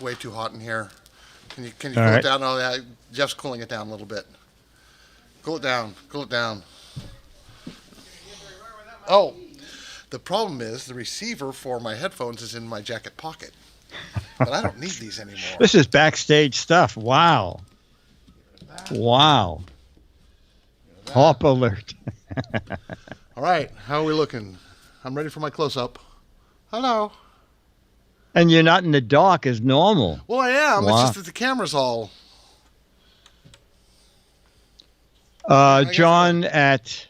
Way too hot in here. Can you All cool right. it down? Oh yeah, Jeff's cooling it down a little bit. Cool it down. Cool it down. Oh, the problem is the receiver for my headphones is in my jacket pocket, but I don't need these anymore. This is backstage stuff. Wow. Wow. Hop alert. All right, how are we looking? I'm ready for my close-up. Hello. And you're not in the dark as normal. Well, I am. Wow. It's just that the camera's all. guess John at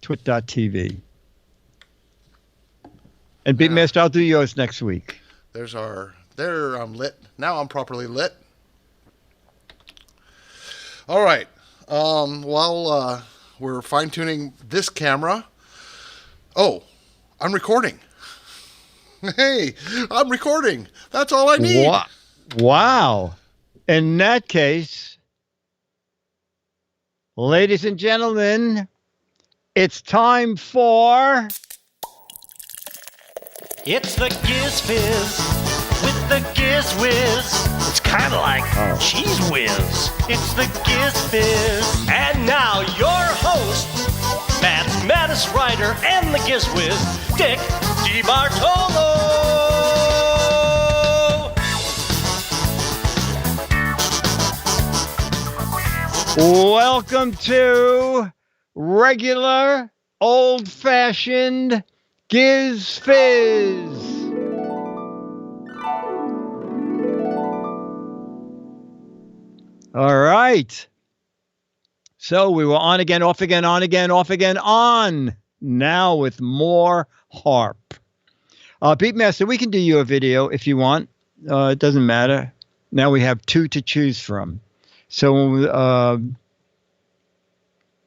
twit.tv. And Beatmaster, I'll do yours next week. There's our. There, I'm lit. Now I'm properly lit. All right. While we're fine-tuning this camera. Oh, I'm recording. Hey, I'm recording. That's all I need. Wow. In that case, ladies and gentlemen, it's time for... It's the Giz Fiz with the Giz Wiz. It's kind of like Cheese Whiz. It's the Giz Fiz. And now your host, mathematics writer and the Giz Wiz, Dick DeBartolo. Welcome to regular, old-fashioned Giz Fiz. All right. So we were on again, off again, on again, off again, on. Now with more harp. Beatmaster, we can do you a video if you want. It doesn't matter. Now we have two to choose from. So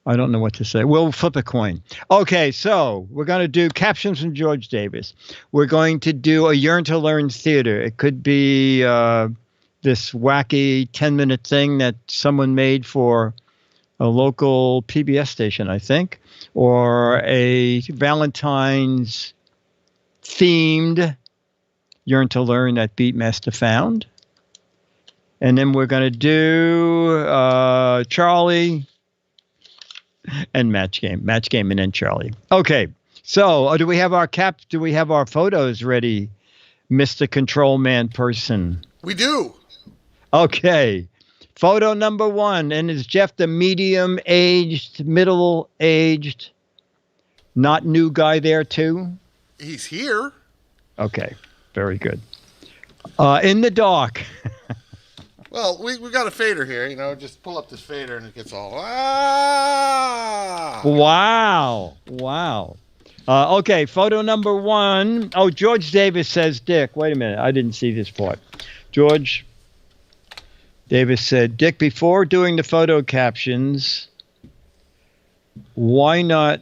I don't know what to say. We'll flip a coin. Okay, so we're going to do captions from George Davis. We're going to do a Yearn to Learn theater. It could be this wacky 10-minute thing that someone made for a local PBS station, I think, or a Valentine's themed Yearn to Learn that Beatmaster found. And then we're going to do Charlie and Match Game, and then Charlie. Okay, so do we have our Do we have our photos ready, Mr. Control Man person? We do. Okay, photo number one, and is Jeff the medium-aged, middle-aged, not new guy there too? He's here. Okay, very good. In the dark. Well, we got a fader here, just pull up this fader and it gets all, Wow. Okay, photo number one. Oh, George Davis says, Dick, wait a minute. I didn't see this part. George Davis said, Dick, before doing the photo captions, why not?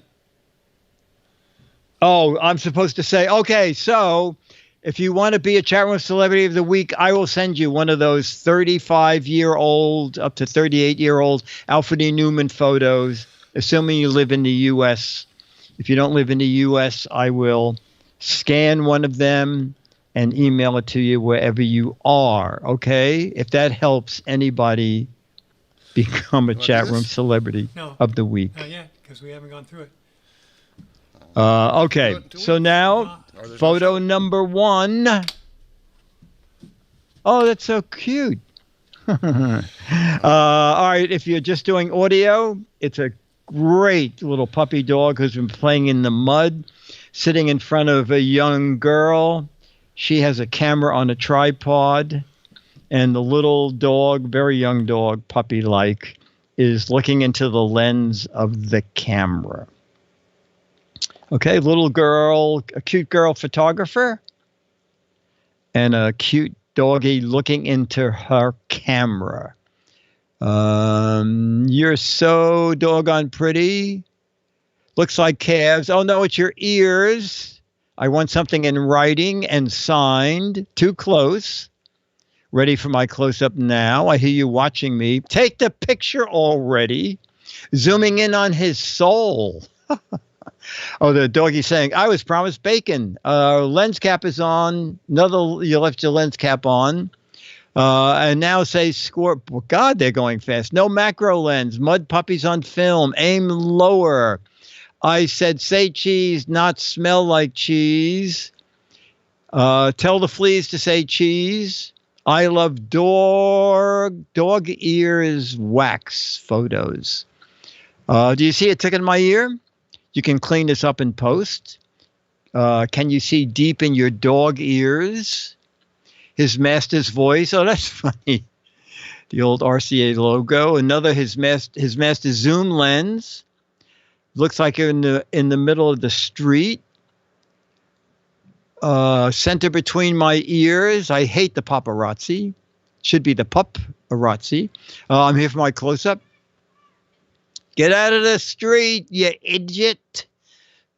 Oh, I'm supposed to say, okay, so if you want to be a chat room celebrity of the week, I will send you one of those 35-year-old up to 38-year-old Alfred E. Newman photos, assuming you live in the U.S. If you don't live in the U.S., I will scan one of them and email it to you wherever you are, okay? If that helps anybody become a chat room celebrity of the week. Not yet, because we haven't gone through it. Okay, so now photo number one. Oh, that's so cute. All right, if you're just doing audio, it's a great little puppy dog who's been playing in the mud, sitting in front of a young girl. She has a camera on a tripod, and the little dog, very young dog, puppy-like, is looking into the lens of the camera. Okay, little girl, a cute girl photographer, and a cute doggy looking into her camera. You're so doggone pretty. Looks like calves. Oh, no, it's your ears. I want something in writing and signed. Too close. Ready for my close-up now. I hear you watching me. Take the picture already. Zooming in on his soul. Oh, the doggy's saying, I was promised bacon. Lens cap is on. You left your lens cap on. And now say score. God, they're going fast. No macro lens. Mud puppies on film. Aim lower. I said say cheese, not smell like cheese. Tell the fleas to say cheese. I love dog ears wax photos. Do you see a tick in my ear? You can clean this up in post. Can you see deep in your dog ears? His master's voice. Oh, that's funny. The old RCA logo. Another his master's zoom lens. Looks like you're in the middle of the street. Center between my ears. I hate the paparazzi. Should be the pup-arazzi. I'm here for my close-up. Get out of the street, you idiot.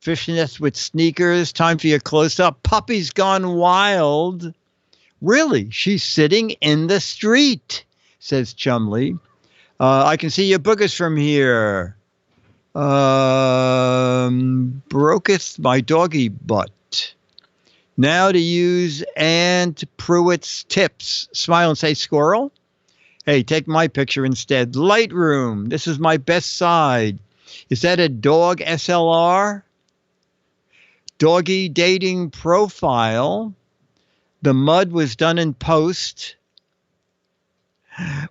Fishnets with sneakers. Time for your close-up. Puppy's gone wild. Really? She's sitting in the street, says Chumley. I can see your boogers from here. Broketh my doggy butt. Now to use Aunt Pruitt's tips. Smile and say squirrel. Hey, take my picture instead. Lightroom. This is my best side. Is that a dog SLR? Doggy dating profile. The mud was done in post.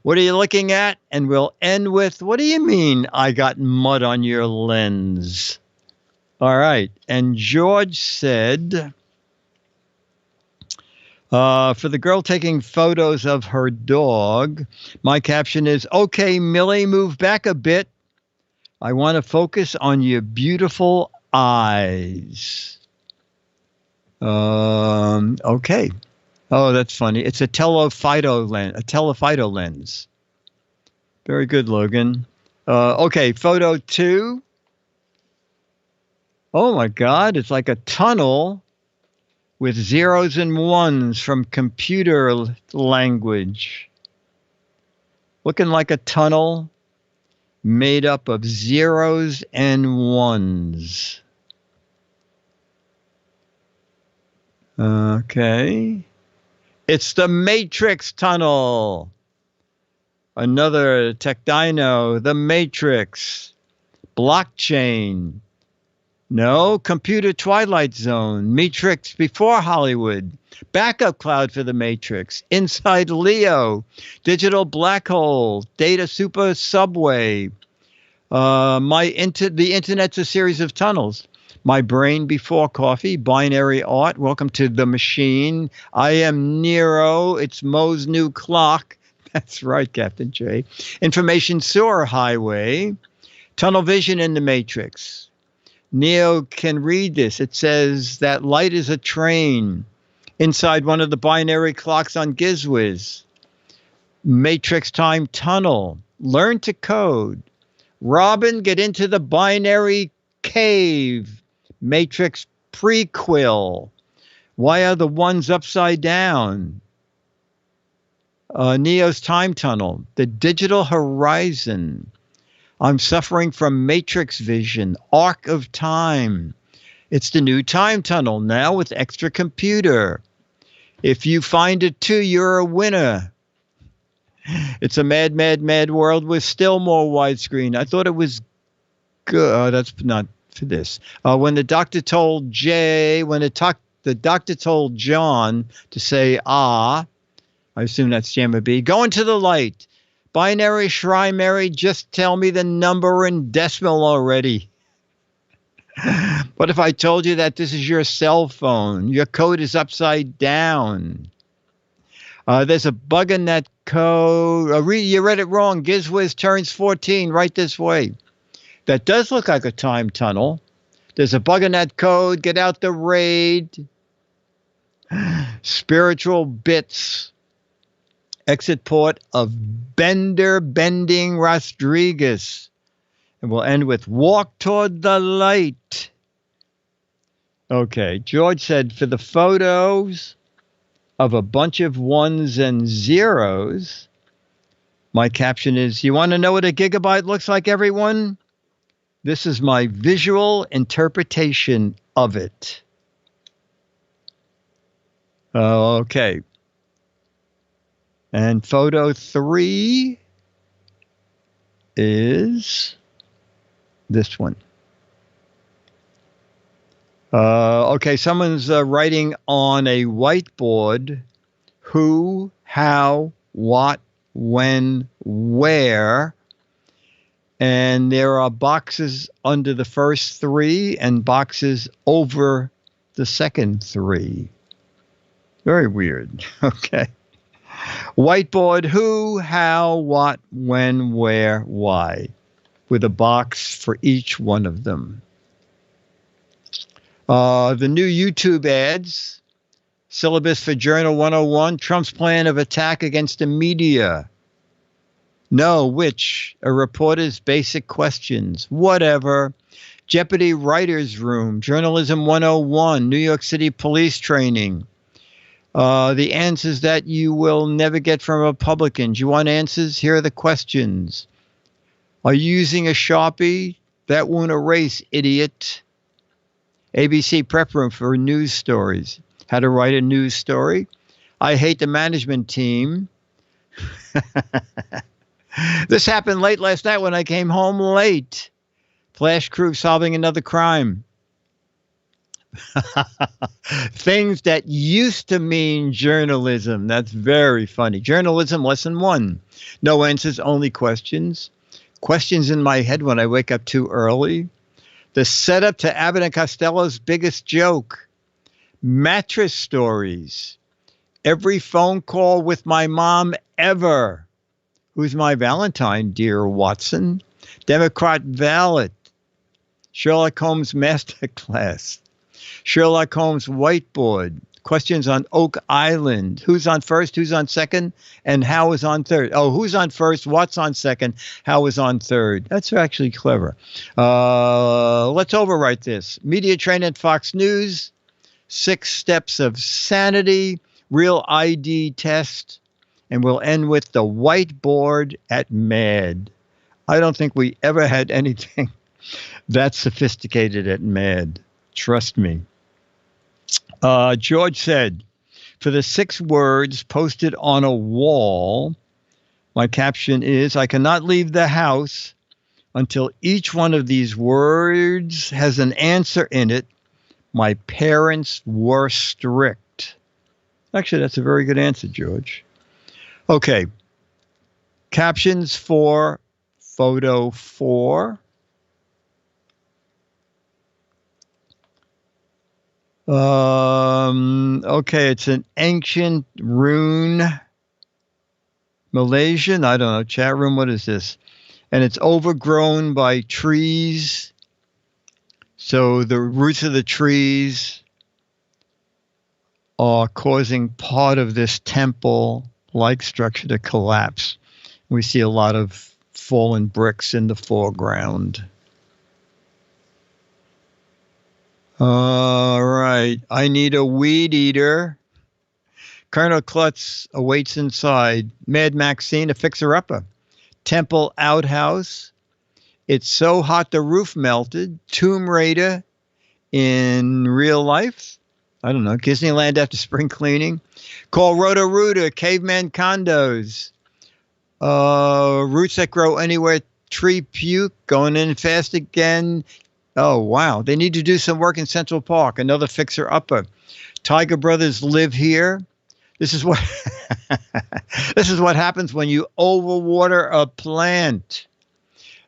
What are you looking at? And we'll end with, what do you mean I got mud on your lens? All right. And George said, for the girl taking photos of her dog, my caption is, okay, Millie, move back a bit. I want to focus on your beautiful eyes. Okay. Oh, that's funny. It's a telephoto lens. Very good, Logan. Okay, photo 2. Oh my God, it's like a tunnel with zeros and ones from computer language. Looking like a tunnel made up of zeros and ones. Okay. It's the Matrix tunnel. Another tech dino, the Matrix. Blockchain. No, computer twilight zone. Matrix before Hollywood. Backup cloud for the Matrix. Inside Leo. Digital black hole. Data super subway. The internet's a series of tunnels. My brain before coffee, binary art. Welcome to the machine. I am Nero. It's Mo's new clock. That's right, Captain J. Information sewer highway. Tunnel vision in the Matrix. Neo can read this. It says that light is a train inside one of the binary clocks on GizFiz. Matrix time tunnel. Learn to code. Robin, get into the binary cave. Matrix prequel. Why are the ones upside down? Neo's time tunnel. The digital horizon. I'm suffering from matrix vision. Arc of time. It's the new time tunnel now with extra computer. If you find it too, you're a winner. It's a mad, mad, mad world with still more widescreen. I thought it was good. Oh, that's not for this. When the doctor told the doctor told John to say, I assume that's Jammer B. Go into the light. Binary, Shrimary, just tell me the number in decimal already. What if I told you that this is your cell phone? Your code is upside down. There's a bug in that code. You read it wrong. GizFiz turns 14 right this way. That does look like a time tunnel. There's a bug in that code. Get out the raid. Spiritual bits. Exit port of Bending Rodriguez. And we'll end with walk toward the light. Okay, George said for the photos of a bunch of ones and zeros, my caption is, you want to know what a gigabyte looks like, everyone? This is my visual interpretation of it. Okay. And photo 3 is this one. Okay, someone's writing on a whiteboard who, how, what, when, where. And there are boxes under the first 3 and boxes over the second 3. Very weird. Okay. Whiteboard, who, how, what, when, where, why, with a box for each one of them. The new YouTube ads, syllabus for Journal 101, Trump's plan of attack against the media. No, which? A reporter's basic questions. Whatever. Jeopardy Writer's Room, Journalism 101, New York City Police Training. The answers that you will never get from Republicans. You want answers? Here are the questions. Are you using a Sharpie? That won't erase, idiot. ABC Prep Room for news stories. How to write a news story. I hate the management team. This happened late last night when I came home late. Flash crew solving another crime. Things that used to mean journalism. That's very funny. Journalism lesson 1. No answers, only questions. Questions in my head when I wake up too early. The setup to Abbott and Costello's biggest joke. Mattress stories. Every phone call with my mom ever. Who's my Valentine, dear Watson? Democrat valet. Sherlock Holmes masterclass. Sherlock Holmes whiteboard. Questions on Oak Island. Who's on first? Who's on second? And how is on third? Oh, who's on first? What's on second? How is on third? That's actually clever. Let's overwrite this. Media train at Fox News. 6 steps of sanity. Real ID test. And we'll end with the whiteboard at MAD. I don't think we ever had anything that sophisticated at MAD. Trust me. George said, for the 6 words posted on a wall, my caption is, I cannot leave the house until each one of these words has an answer in it. My parents were strict. Actually, that's a very good answer, George. Okay. Captions for photo 4. Okay, it's an ancient rune. Malaysian, I don't know, chat room, what is this? And it's overgrown by trees. So the roots of the trees are causing part of this temple-like structure to collapse. We see a lot of fallen bricks in the foreground. All right. I need a weed eater. Colonel Klutz awaits inside. Mad Maxine, a fixer-upper. Temple outhouse. It's so hot the roof melted. Tomb Raider in real life. I don't know. Disneyland after spring cleaning. Call Roto-Rooter. Caveman condos. Roots that grow anywhere. Tree puke. Going in fast again. Oh, wow. They need to do some work in Central Park. Another fixer-upper. Tiger Brothers live here. This is what this is what happens when you overwater a plant.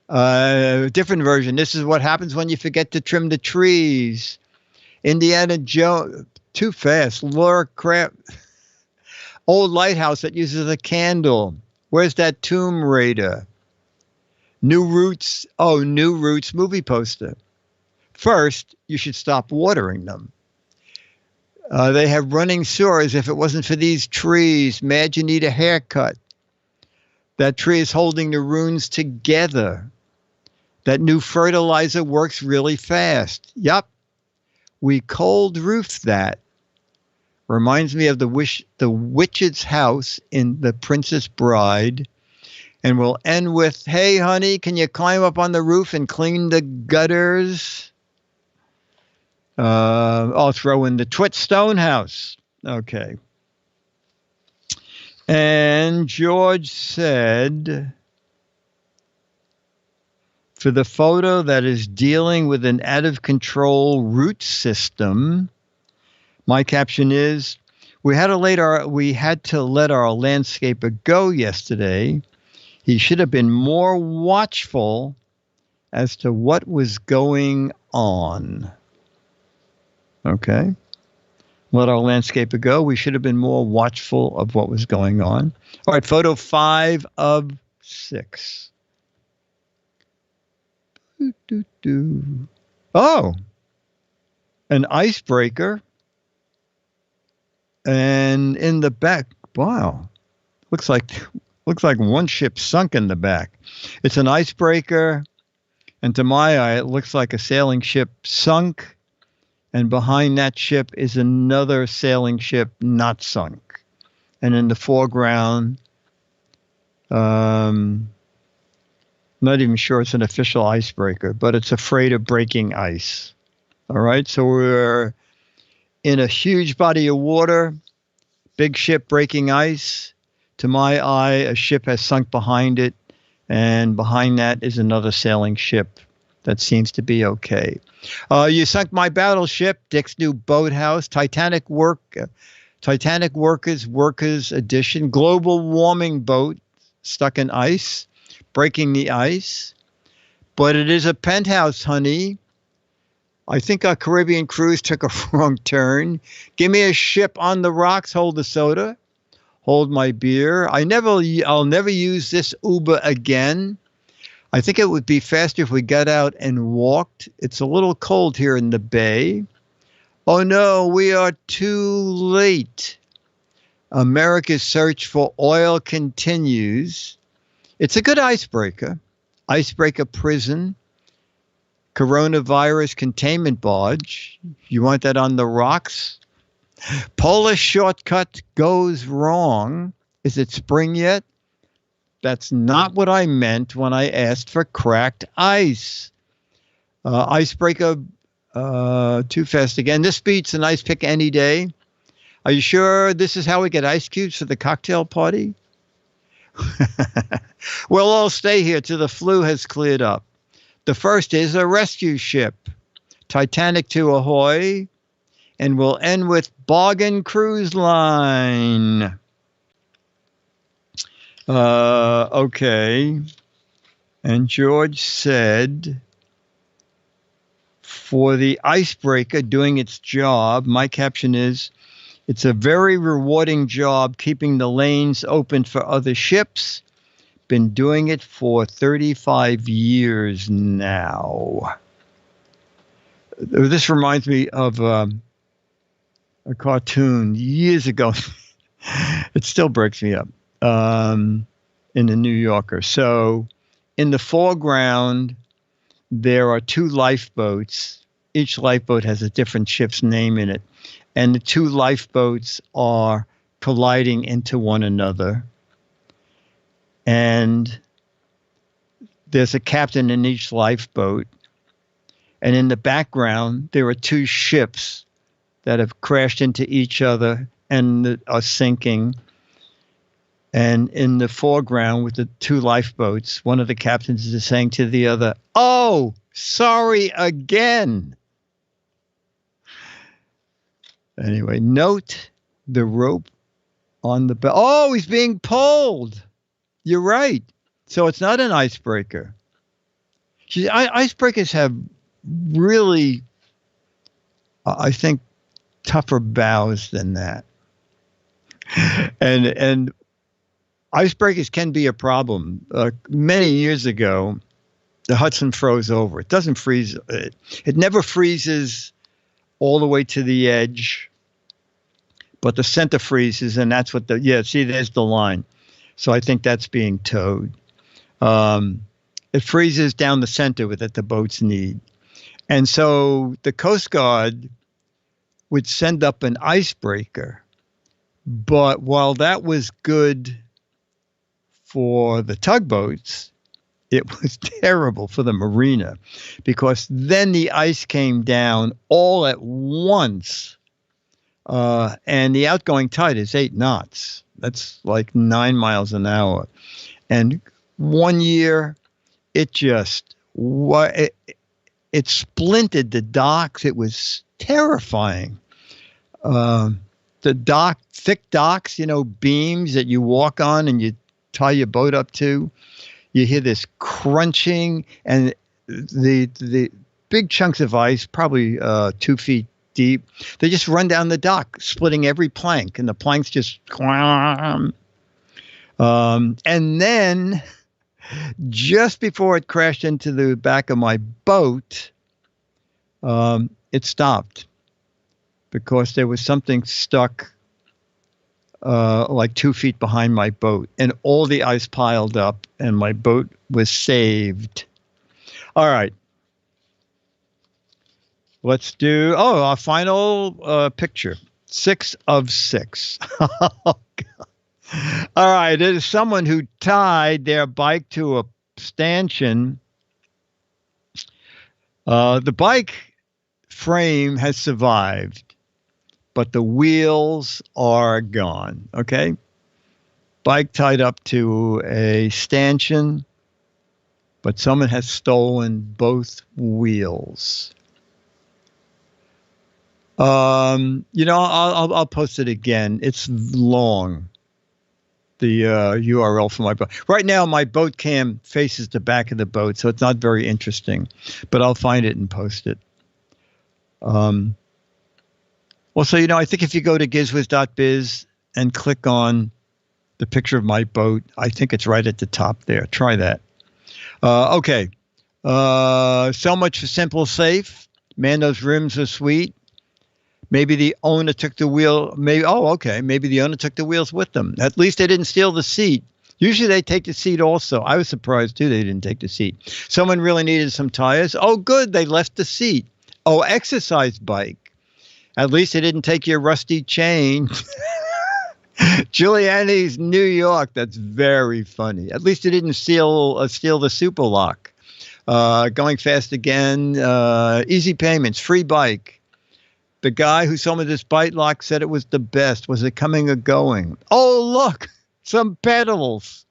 Different version. This is what happens when you forget to trim the trees. Indiana Jones. Too fast. Laura Crap. Old lighthouse that uses a candle. Where's that Tomb Raider? New Roots. Oh, New Roots movie poster. First, you should stop watering them. They have running sores. If it wasn't for these trees, mad you need a haircut. That tree is holding the runes together. That new fertilizer works really fast. Yup. We cold roofed that. Reminds me of the witch's house in The Princess Bride. And we'll end with, hey, honey, can you climb up on the roof and clean the gutters? I'll throw in the Twit Stone house. Okay. And George said, for the photo that is dealing with an out-of-control root system, my caption is, we had to let our landscaper go yesterday. He should have been more watchful as to what was going on. Okay. Let our landscaper go. We should have been more watchful of what was going on. All right, photo 5 of 6. Oh, an icebreaker. And in the back, wow, looks like one ship sunk in the back. It's an icebreaker, and to my eye, it looks like a sailing ship sunk, and behind that ship is another sailing ship not sunk. And in the foreground, not even sure it's an official icebreaker, but it's afraid of breaking ice. All right, so we're in a huge body of water, big ship breaking ice. To my eye, a ship has sunk behind it, and behind that is another sailing ship that seems to be okay. You sunk my battleship, Dick's new boathouse, Titanic Workers Edition, global warming boat stuck in ice, breaking the ice. But it is a penthouse, honey. I think our Caribbean cruise took a wrong turn. Give me a ship on the rocks, hold the soda, hold my beer. I'll never use this Uber again. I think it would be faster if we got out and walked. It's a little cold here in the bay. Oh no, we are too late. America's search for oil continues. It's a good icebreaker. Icebreaker prison. Coronavirus containment barge. You want that on the rocks? Polish shortcut goes wrong. Is it spring yet? That's not what I meant when I asked for cracked ice. Icebreaker too fast again. This beats an ice pick any day. Are you sure this is how we get ice cubes for the cocktail party? We'll all stay here till the flu has cleared up. The first is a rescue ship, Titanic to ahoy, and we'll end with Bargain Cruise Line. Okay. And George said, for the icebreaker doing its job, my caption is, it's a very rewarding job keeping the lanes open for other ships. Been doing it for 35 years now. This reminds me of a cartoon years ago. It still breaks me up, in the New Yorker. So in the foreground, there are 2 lifeboats. Each lifeboat has a different ship's name in it. And the 2 lifeboats are colliding into one another. And there's a captain in each lifeboat. And in the background, there are 2 ships that have crashed into each other and are sinking. And in the foreground with the 2 lifeboats, one of the captains is saying to the other, "Oh, sorry again." Anyway, note the rope on the boat. Oh, he's being pulled. You're right. So it's not an icebreaker. Icebreakers have really, I think, tougher bows than that. And icebreakers can be a problem. Many years ago, the Hudson froze over. It doesn't freeze. It never freezes all the way to the edge, but the center freezes, and that's what see, there's the line. So I think that's being towed. It freezes down the center that the boats need. And so the Coast Guard would send up an icebreaker. But while that was good for the tugboats, it was terrible for the marina, because then the ice came down all at once. And the outgoing tide is 8 knots. That's like 9 miles an hour. And one year, it just it splintered the docks. It was terrifying. The thick docks, beams that you walk on and you tie your boat up to. You hear this crunching, and the big chunks of ice, probably 2 feet deep, they just run down the dock, splitting every plank, and the planks just and then just before it crashed into the back of my boat, it stopped because there was something stuck like 2 feet behind my boat, and all the ice piled up, and my boat was saved. All right. Let's do, our final picture. 6 of 6. Oh, God. All right. It is someone who tied their bike to a stanchion. The bike frame has survived, but the wheels are gone. Okay. Bike tied up to a stanchion, but someone has stolen both wheels. I'll post it again. It's long. The URL for my boat. Right now, my boat cam faces the back of the boat, so it's not very interesting. But I'll find it and post it. Also, I think if you go to GizFiz.biz and click on the picture of my boat, I think it's right at the top there. Try that. Okay. So much for Simple Safe. Man, those rims are sweet. Maybe the owner took the wheel. Maybe the owner took the wheels with them. At least they didn't steal the seat. Usually they take the seat also. I was surprised, too, they didn't take the seat. Someone really needed some tires. Oh, good, they left the seat. Oh, exercise bike. At least they didn't take your rusty chain. Giuliani's New York. That's very funny. At least they didn't steal the super lock. Going fast again. Easy payments. Free bike. The guy who sold me this bite lock said it was the best. Was it coming or going? Oh, look, some pedals.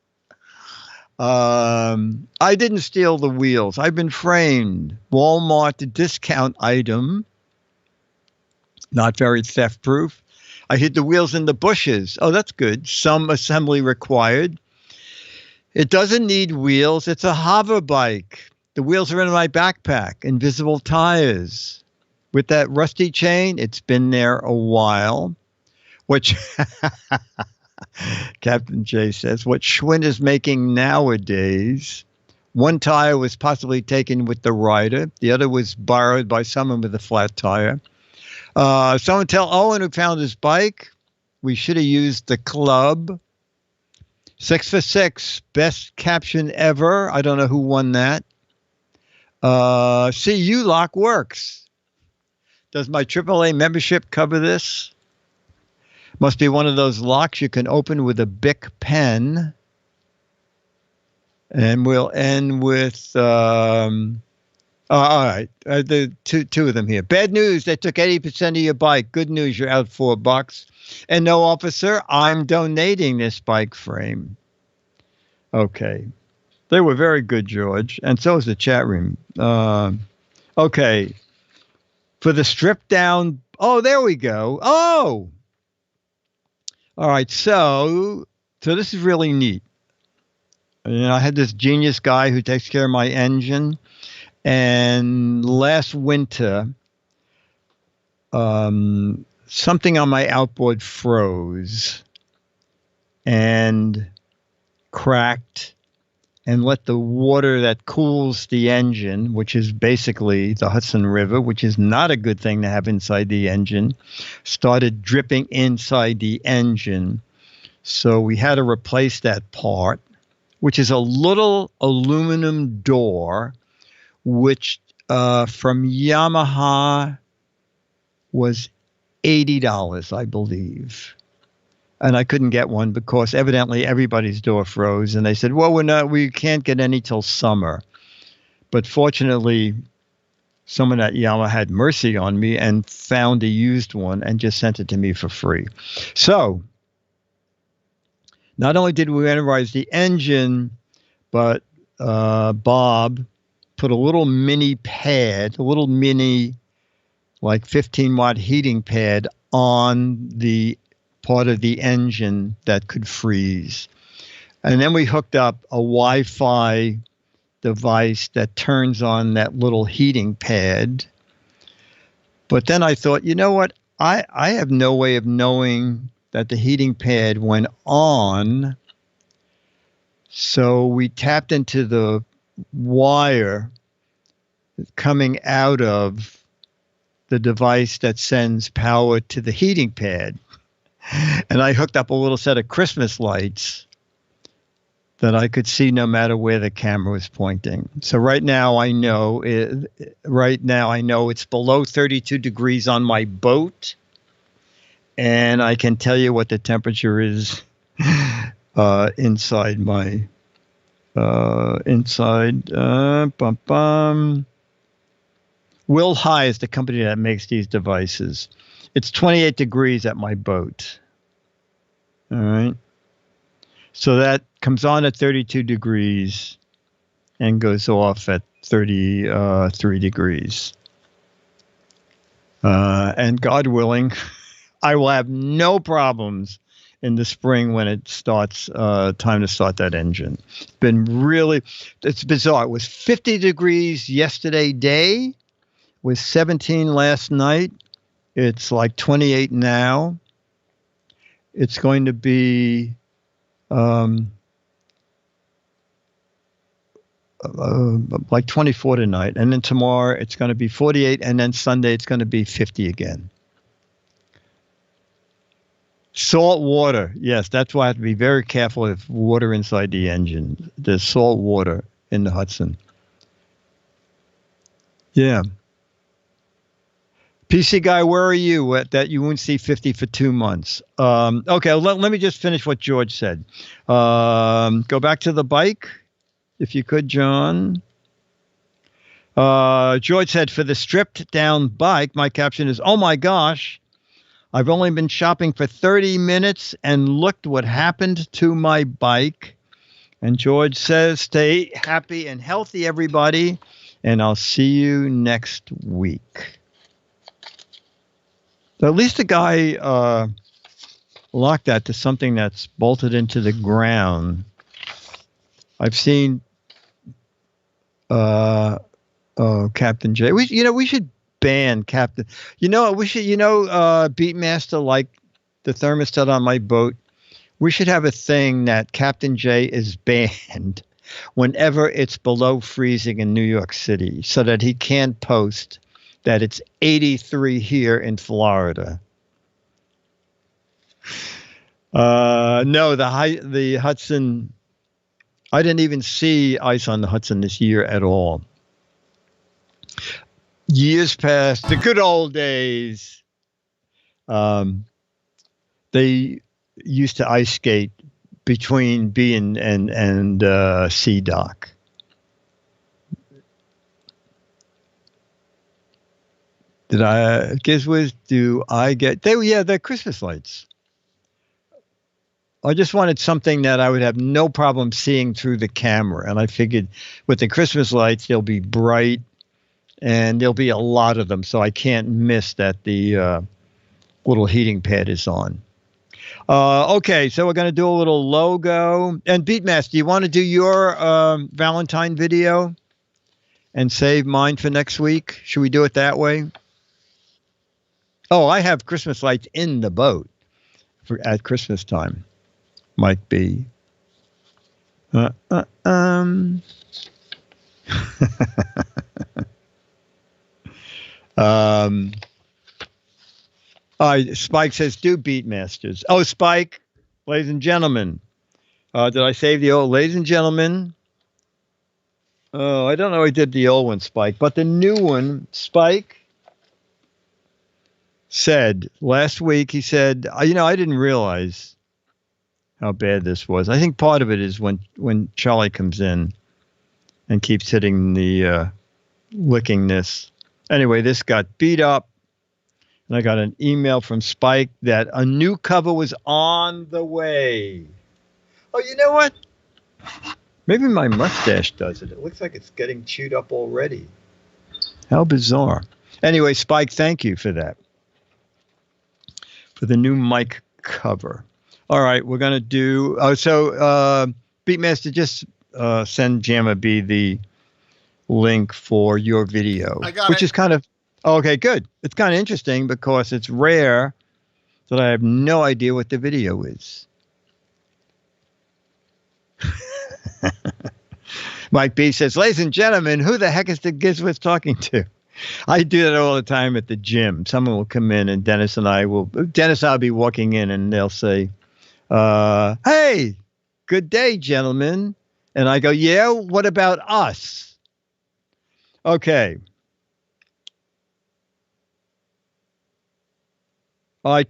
I didn't steal the wheels. I've been framed. Walmart discount item. Not very theft proof. I hid the wheels in the bushes. Oh, that's good. Some assembly required. It doesn't need wheels. It's a hover bike. The wheels are in my backpack. Invisible tires. With that rusty chain, it's been there a while, which Captain J says, what Schwinn is making nowadays. One tire was possibly taken with the rider. The other was borrowed by someone with a flat tire. Someone tell Owen who found his bike, we should have used the club. 6 for 6, best caption ever. I don't know who won that. CU lock works. Does my AAA membership cover this? Must be one of those locks you can open with a Bic pen. And we'll end with, all right, the two of them here. Bad news, they took 80% of your bike. Good news, you're out $4. And no, officer, I'm donating this bike frame. Okay. They were very good, George. And so is the chat room. Okay. For the stripped down. Oh, there we go. Oh. All right. So this is really neat. I had this genius guy who takes care of my engine. And last winter, something on my outboard froze and cracked and let the water that cools the engine, which is basically the Hudson River, which is not a good thing to have inside the engine, started dripping inside the engine. So we had to replace that part, which is a little aluminum door, which from Yamaha was $80, I believe. And I couldn't get one because evidently everybody's door froze. And they said, well, we can't get any till summer. But fortunately, someone at Yamaha had mercy on me and found a used one and just sent it to me for free. So Not only did we winterize the engine, but Bob put a little mini pad, a little mini, like 15-watt heating pad on the part of the engine that could freeze. And then we hooked up a Wi-Fi device that turns on that little heating pad. But then I thought, you know what? I have no way of knowing that the heating pad went on. So we tapped into the wire coming out of the device that sends power to the heating pad. And I hooked up a little set of Christmas lights that I could see no matter where the camera was pointing. So right now I know it's below 32 degrees on my boat, and I can tell you what the temperature is inside my Will High is the company that makes these devices. It's 28 degrees at my boat. All right. So that comes on at 32 degrees and goes off at 33 degrees. And God willing, I will have no problems in the spring when it starts, time to start that engine. It's bizarre. It was 50 degrees yesterday day, was 17 last night. It's like 28 now. It's going to be like 24 tonight. And then tomorrow it's going to be 48. And then Sunday it's going to be 50 again. Salt water. Yes, that's why I have to be very careful of water inside the engine. There's salt water in the Hudson. Yeah. PC guy, where are you that you won't see 50 for 2 months? Okay, let me just finish what George said. Go back to the bike, if you could, John. George said, for the stripped down bike, my caption is, oh my gosh, I've only been shopping for 30 minutes and looked what happened to my bike. And George says, stay happy and healthy, everybody, and I'll see you next week. So at least the guy locked that to something that's bolted into the ground. I've seen Captain J. We should ban Captain. Beatmaster, like the thermostat on my boat. We should have a thing that Captain J is banned whenever it's below freezing in New York City, so that he can't post that it's 83 here in Florida. No, the Hudson, I didn't even see ice on the Hudson this year at all. Years past, the good old days, they used to ice skate between B and C dock. GizFiz, they're Christmas lights. I just wanted something that I would have no problem seeing through the camera. And I figured with the Christmas lights, they'll be bright and there'll be a lot of them. So I can't miss that the little heating pad is on. Okay, so we're going to do a little logo. And Beatmaster, do you want to do your Valentine video and save mine for next week? Should we do it that way? Oh, I have Christmas lights in the boat at Christmas time. Might be. Spike says, do Beatmasters. Oh, Spike, ladies and gentlemen. Did I save the old? Ladies and gentlemen. Oh, I don't know. I did the old one, Spike, but the new one, Spike said last week, he said, I didn't realize how bad this was. I think part of it is when Charlie comes in and keeps hitting the licking this. Anyway, this got beat up, and I got an email from Spike that a new cover was on the way. Oh, you know what? Maybe my mustache does it. It looks like it's getting chewed up already. How bizarre. Anyway, Spike, thank you for that. For the new mic cover. All right, we're going to do... Beatmaster, just send Jamma B the link for your video. I got which it. Is kind of... Okay, good. It's kind of interesting because it's rare that I have no idea what the video is. Mike B says, ladies and gentlemen, who the heck is the GizFiz talking to? I do that all the time at the gym. Someone will come in and Dennis and I'll be walking in and they'll say, hey, good day, gentlemen. And I go, yeah, what about us? Okay. We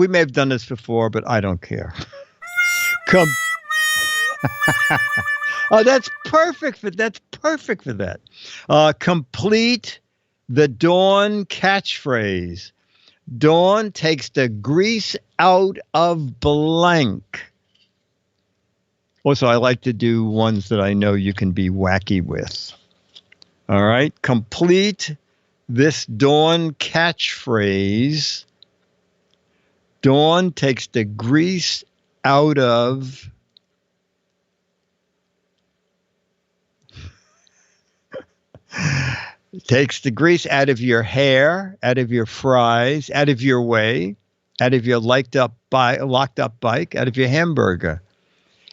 may have done this before, but I don't care. Oh, that's perfect for that. Complete the Dawn catchphrase. Dawn takes the grease out of blank. Also, I like to do ones that I know you can be wacky with. All right. Complete this Dawn catchphrase. Dawn takes the grease out of... Takes the grease out of your hair, out of your fries, out of your way, out of your locked up bike, out of your hamburger,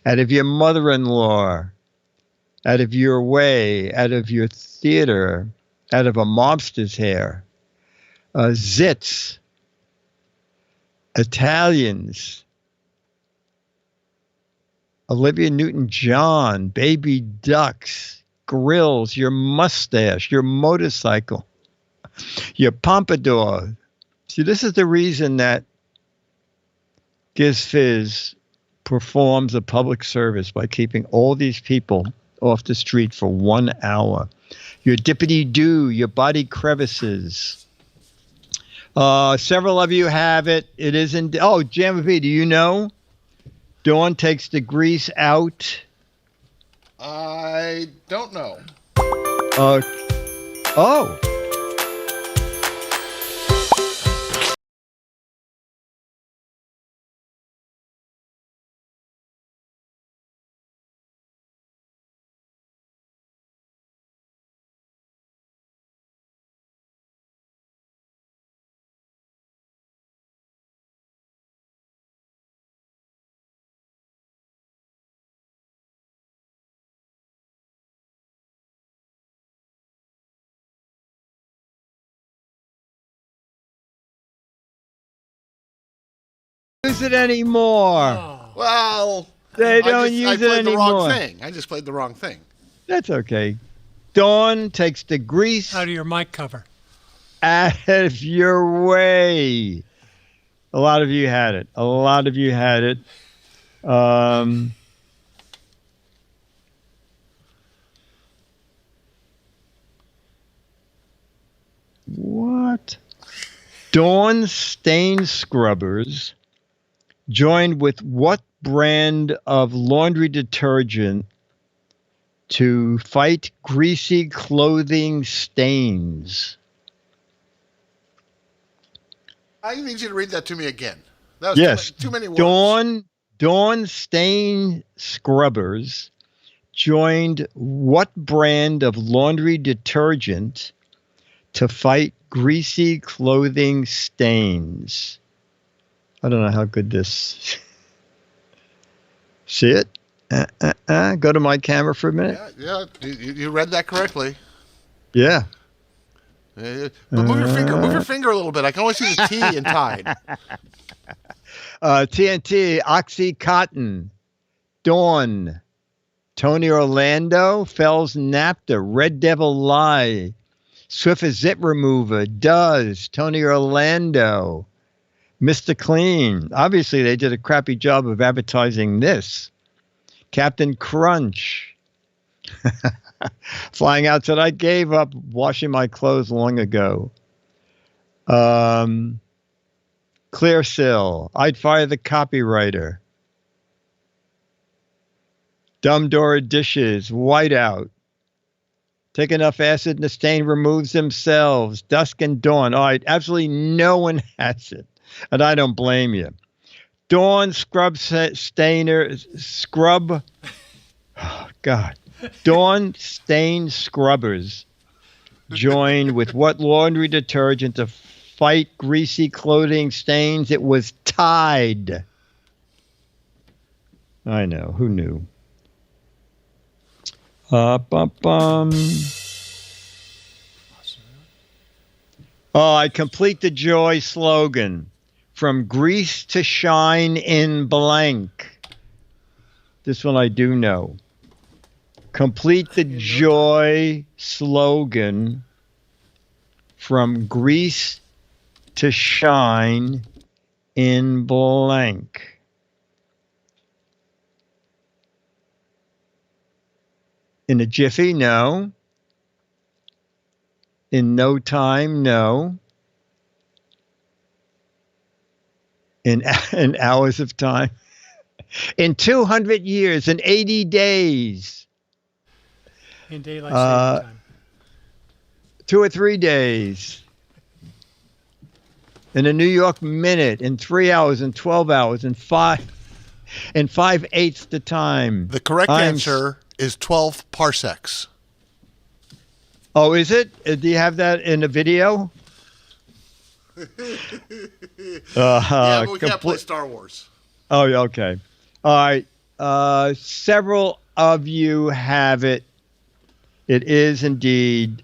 out of your mother-in-law, out of your way, out of your theater, out of a mobster's hair, zits, Italians, Olivia Newton-John, baby ducks, grills, your mustache, your motorcycle, your pompadour. See, this is the reason that GizFiz performs a public service by keeping all these people off the street for 1 hour. Your dippity-doo, your body crevices. Several of you have it. It is in... Oh, Jamma V, do you know? Dawn takes the grease out... I don't know. Oh. Use it anymore. Well, They don't use I it played the wrong anymore. thing. I just played the wrong thing. That's okay. Dawn takes the grease Out of your mic cover. out of your way. A lot of you had it. What? Dawn stain scrubbers joined with what brand of laundry detergent to fight greasy clothing stains? I need you to read that to me again. That was Yes. too many words. Dawn stain scrubbers joined what brand of laundry detergent to fight greasy clothing stains? I don't know how good this... See it? Go to my camera for a minute. Yeah, you read that correctly. Yeah. But move your finger a little bit. I can only see the T in Tide. TNT, Oxycontin, Dawn, Tony Orlando, Fells Napta, Red Devil Lie, Swiffer Zit Remover, Does, Tony Orlando, Mr. Clean. Obviously, they did a crappy job of advertising this. Captain Crunch. Flying out said, I gave up washing my clothes long ago. Clearsill. I'd fire the copywriter. Dumb Dora dishes, whiteout. Take enough acid and the stain removes themselves. Dusk and dawn. All right, absolutely no one has it. And I don't blame you. Dawn scrub. Oh, God. Dawn stain scrubbers joined with what laundry detergent to fight greasy clothing stains? It was Tide. I know. Who knew? Oh, I complete the joy slogan. From grease to shine in blank. This one I do know. Complete the joy slogan. From grease to shine in blank. In a jiffy, no. In no time, no. In hours of time. In 200 years, in 80 days. In daylight saving time. 2 or 3 days. In a New York minute, in 3 hours, in 12 hours, in 5/8 the time. The correct answer is 12 parsecs. Oh, is it? Do you have that in a video? Yeah, but we can't play Star Wars. Oh, okay. All right. Several of you have it. It is indeed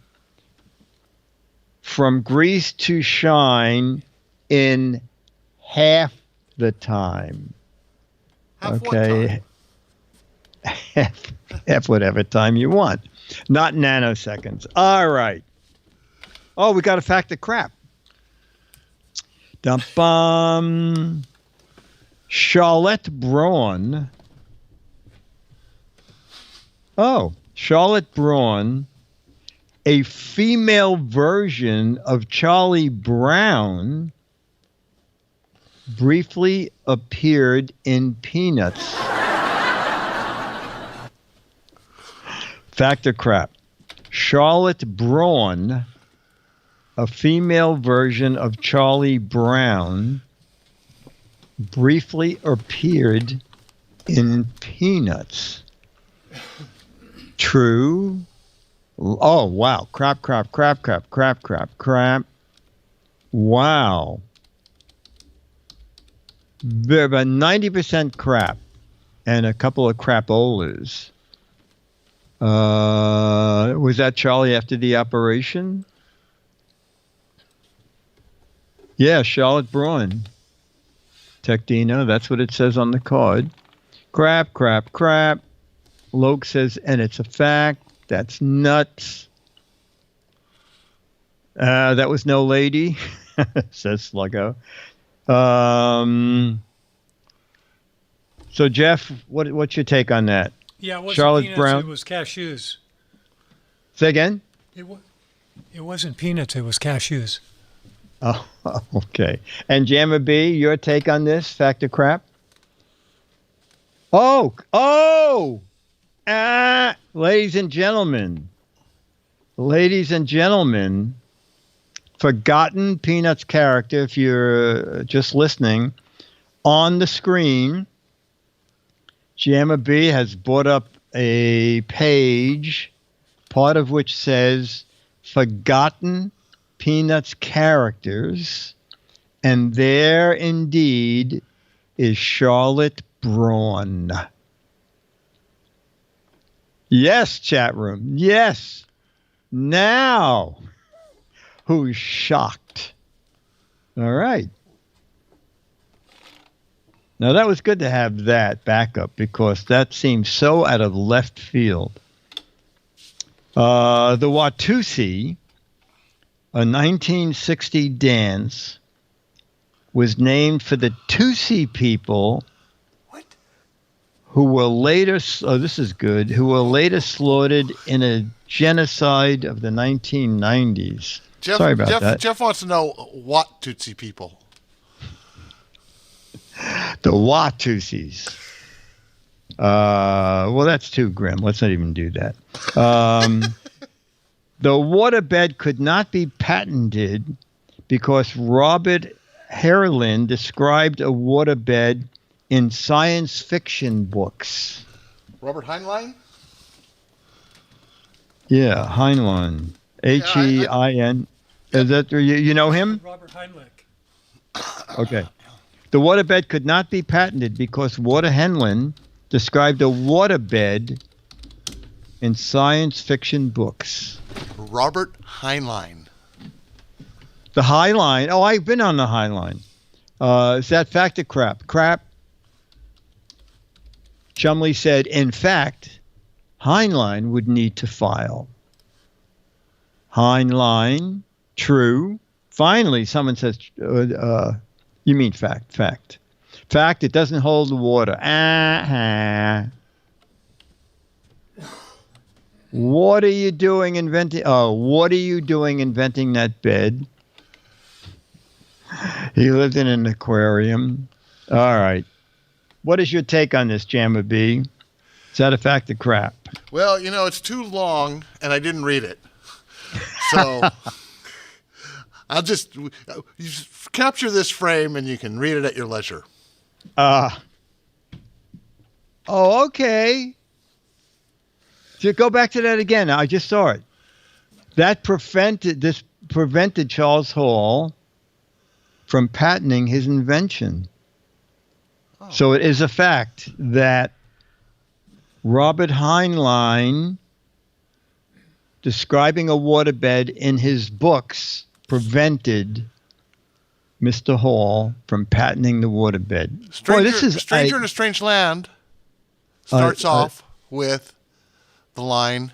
from grease to shine in half the time. Half what time? Half whatever time you want. Not nanoseconds. All right. Oh, we got a fact of crap. Dum-bum. Charlotte Braun. Oh, Charlotte Braun, a female version of Charlie Brown, briefly appeared in Peanuts. Fact or crap? Charlotte Braun, a female version of Charlie Brown, briefly appeared in Peanuts. True. Oh, wow. Crap. Wow. They're about 90% crap and a couple of crapolas. Was that Charlie after the operation? Yeah, Charlotte Braun. Tectino, that's what it says on the card. Crap. Loke says, and it's a fact. That's nuts. That was no lady, says Sluggo. So, Jeff, what's your take on that? Yeah, it wasn't Charlotte peanuts, Brown? it was cashews. Say again? It wasn't peanuts, it was cashews. Oh, okay. And Jammer B, your take on this? Fact or crap? Ladies and gentlemen, forgotten Peanuts character, if you're just listening, on the screen, Jammer B has brought up a page, part of which says forgotten Peanuts characters, and there indeed is Charlotte Braun. Yes, chat room. Yes. Now, who's shocked? All right. Now, that was good to have that backup because that seems so out of left field. The Watusi, a 1960 dance, was named for the Tusi people who were later, this is good, who were later slaughtered in a genocide of the 1990s. Sorry about that. Jeff wants to know what Tutsi people. The Watusis. Well, that's too grim. Let's not even do that. The waterbed could not be patented because Robert Heinlein described a waterbed in science fiction books. Robert Heinlein? Yeah, Heinlein. H-E-I-N. Is that you know him? Robert Heinlein. Okay. The waterbed could not be patented because Walter Heinlein described a waterbed in science fiction books. Robert Heinlein. The High Line. Oh, I've been on the High Line. Is that fact or crap? Crap. Chumley said, in fact, Heinlein would need to file. Heinlein, true. Finally, someone says, you mean fact. Fact, it doesn't hold the water. What are you doing inventing? Oh, what are you doing inventing that bed? He lived in an aquarium. All right. What is your take on this, Jammer B? Is that a fact or crap? Well, it's too long, and I didn't read it. So I'll just you capture this frame, and you can read it at your leisure. Oh, okay. So go back to that again. I just saw it. That prevented Charles Hall from patenting his invention. Oh. So it is a fact that Robert Heinlein describing a waterbed in his books prevented Mr. Hall from patenting the waterbed. Stranger in a Strange Land starts off with the line,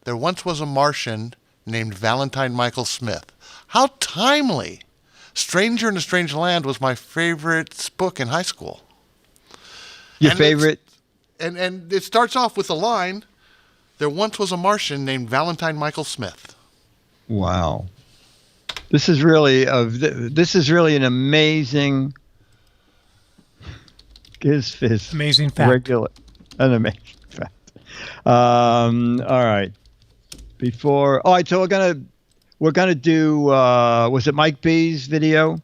"There once was a Martian named Valentine Michael Smith." How timely. Stranger in a Strange Land was my favorite book in high school. Your favorite? And it starts off with the line, "There once was a Martian named Valentine Michael Smith." Wow. This is really an amazing Giz Fiz. Amazing fact. An amazing fact. All right. All right. So we're gonna do. Was it Mike B's video?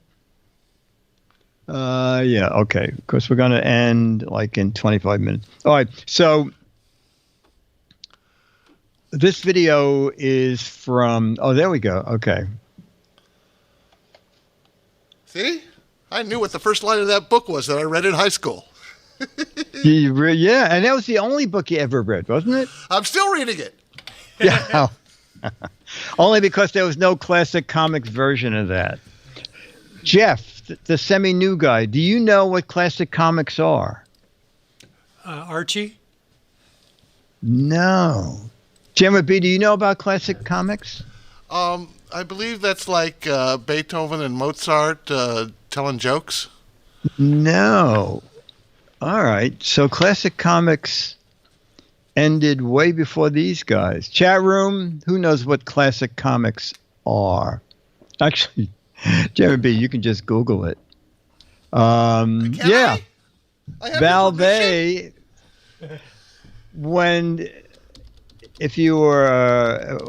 Yeah. Okay. Of course, we're gonna end like in 25 minutes. All right. So this video is from. Oh, there we go. Okay. See? I knew what the first line of that book was that I read in high school. Yeah, and that was the only book you ever read, wasn't it? I'm still reading it. Yeah. Only because there was no classic comics version of that. Jeff, the semi-new guy, do you know what classic comics are? Archie? No. Jammer B, do you know about classic comics? I believe that's like Beethoven and Mozart telling jokes. No. All right. So classic comics ended way before these guys. Chat room, who knows what classic comics are? Actually, Jammer B, you can just Google it. Yeah. Valve, if you were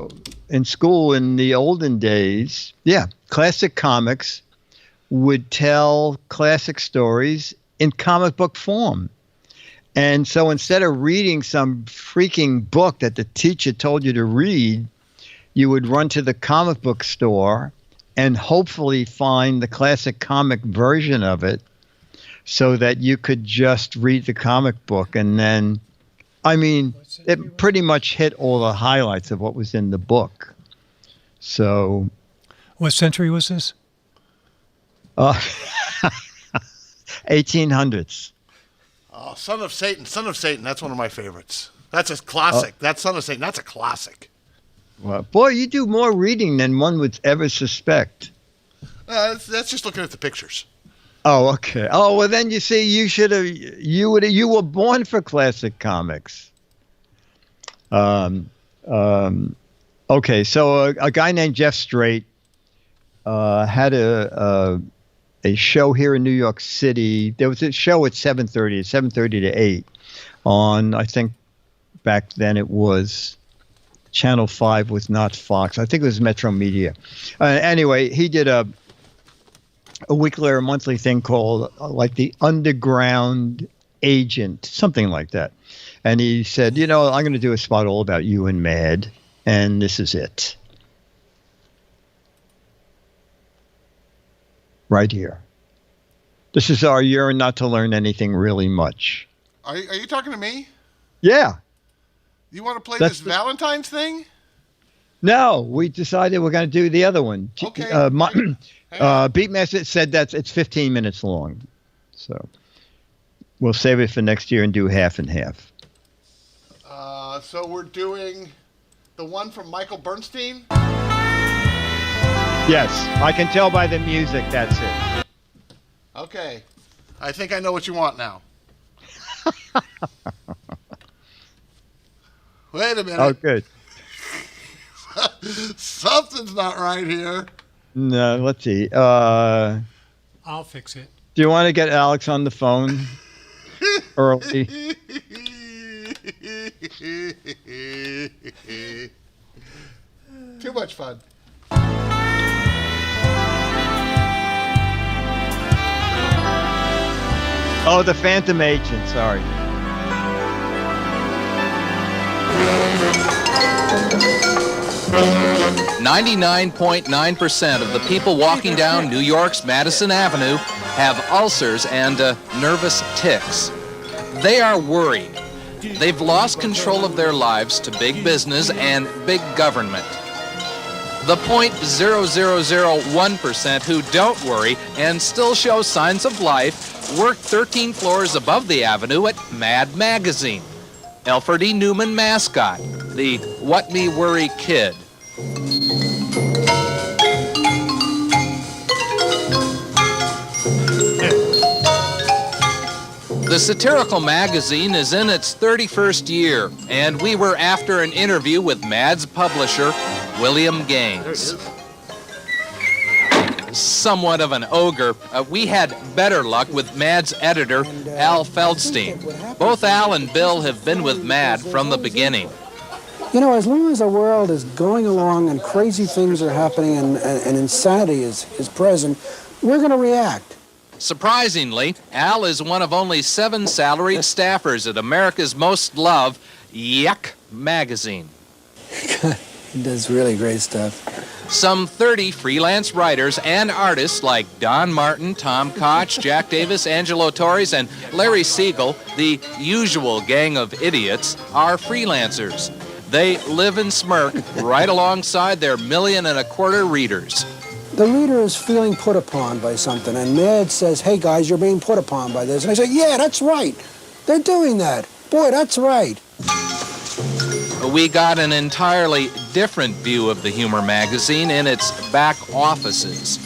in school in the olden days, yeah, classic comics would tell classic stories in comic book form. And so instead of reading some freaking book that the teacher told you to read, you would run to the comic book store and hopefully find the classic comic version of it so that you could just read the comic book. And then, I mean, it pretty much hit all the highlights of what was in the book. So, what century was this? 1800s. Oh, Son of Satan. That's one of my favorites. That's a classic. That's Son of Satan. That's a classic. Well, boy, you do more reading than one would ever suspect. That's just looking at the pictures. Oh, okay. Oh, well, then you see, you were born for classic comics. Okay, so a guy named Jeff Strait had a show here in New York City. There was a show at 7:30 to 8, on, I think back then it was Channel 5 was not Fox. I think it was Metro Media. Anyway, he did a weekly or monthly thing called like the Underground Agent, something like that. And he said, I'm going to do a spot all about you and Mad, and this is it. Right here. This is our year not to learn anything really much. Are you talking to me? Yeah. You want to play this Valentine's thing? No, we decided we're going to do the other one. Okay. Beatmaster said it's 15 minutes long. So we'll save it for next year and do half and half. So we're doing the one from Michael Bernstein? Yes, I can tell by the music that's it. Okay. I think I know what you want now. Wait a minute. Oh, good. Something's not right here. No, let's see. I'll fix it. Do you want to get Alex on the phone early? Too much fun. Oh, the Phantom Agent, sorry. .9% of the people walking down New York's Madison Avenue have ulcers and nervous tics. They are worried. They've lost control of their lives to big business and big government. The 0.0001% who don't worry and still show signs of life work 13 floors above the avenue at Mad Magazine. Alfred E. Newman mascot, the What Me Worry Kid. The satirical magazine is in its 31st year, and we were after an interview with Mad's publisher, William Gaines. Somewhat of an ogre, we had better luck with Mad's editor, Al Feldstein. Both Al and Bill have been with Mad from the beginning. As long as the world is going along and crazy things are happening and insanity is present, we're going to react. Surprisingly, Al is one of only 7 salaried staffers at America's most loved Yuck magazine. He does really great stuff. Some 30 freelance writers and artists like Don Martin, Tom Koch, Jack Davis, Angelo Torres, and Larry Siegel, the usual gang of idiots, are freelancers. They live and smirk right alongside their 1.25 million readers. The reader is feeling put upon by something, and Mad says, hey guys, you're being put upon by this. And I say, yeah, that's right. They're doing that. Boy, that's right. We got an entirely different view of the humor magazine in its back offices.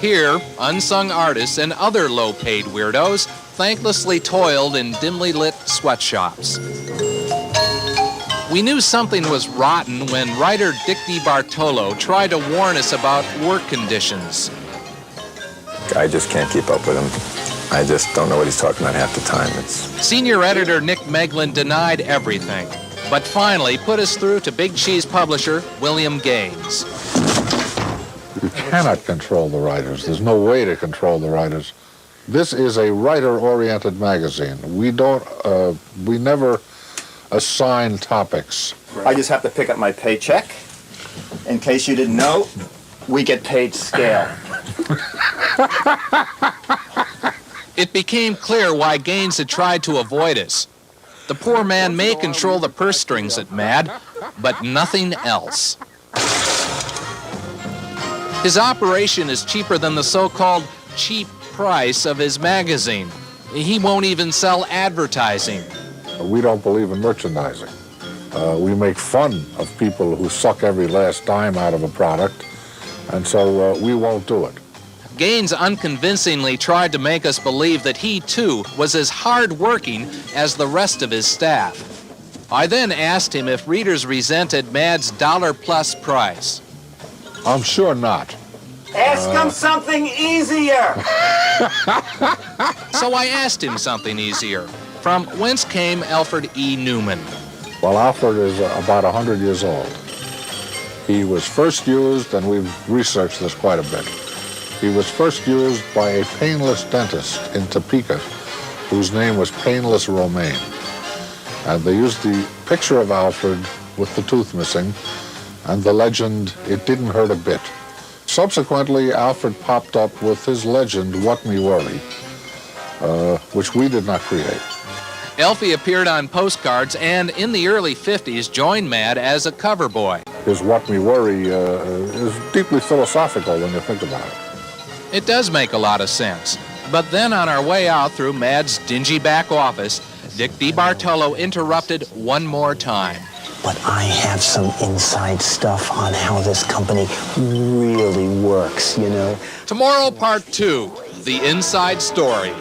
Here, unsung artists and other low-paid weirdos thanklessly toiled in dimly lit sweatshops. We knew something was rotten when writer Dick DeBartolo tried to warn us about work conditions. I just can't keep up with him. I just don't know what he's talking about half the time. Senior editor Nick Meglin denied everything, but finally put us through to Big Cheese publisher William Gaines. You cannot control the writers. There's no way to control the writers. This is a writer-oriented magazine. We never assign topics. I just have to pick up my paycheck. In case you didn't know, we get paid scale. It became clear why Gaines had tried to avoid us. The poor man may control the purse strings at Mad, but nothing else. His operation is cheaper than the so-called cheap price of his magazine. He won't even sell advertising. We don't believe in merchandising. We make fun of people who suck every last dime out of a product, and so we won't do it. Gaines unconvincingly tried to make us believe that he, too, was as hard-working as the rest of his staff. I then asked him if readers resented Mad's $+ price. I'm sure not. Ask him something easier. So I asked him something easier. From whence came Alfred E. Newman? Well, Alfred is about 100 years old. He was first used, and we've researched this quite a bit, he was first used by a painless dentist in Topeka, whose name was Painless Romaine. And they used the picture of Alfred with the tooth missing, and the legend, "It didn't hurt a bit." Subsequently, Alfred popped up with his legend, "What Me Worry," which we did not create. Elfie appeared on postcards and in the early 50s joined Mad as a cover boy. His "What Me Worry" is deeply philosophical when you think about it. It does make a lot of sense. But then on our way out through Mad's dingy back office, Dick DeBartolo interrupted one more time. But I have some inside stuff on how this company really works, you know. Tomorrow, part 2, the inside story.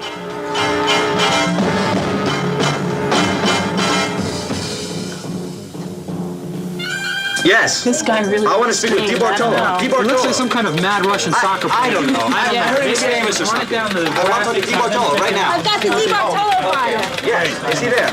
Yes. This guy really. I want to speak with DeBartolo. He looks like some kind of mad Russian soccer player. I don't know. I heard he's famous or something. I want to talk to DeBartolo right now. I've got the DeBartolo file. Yes. Is he there?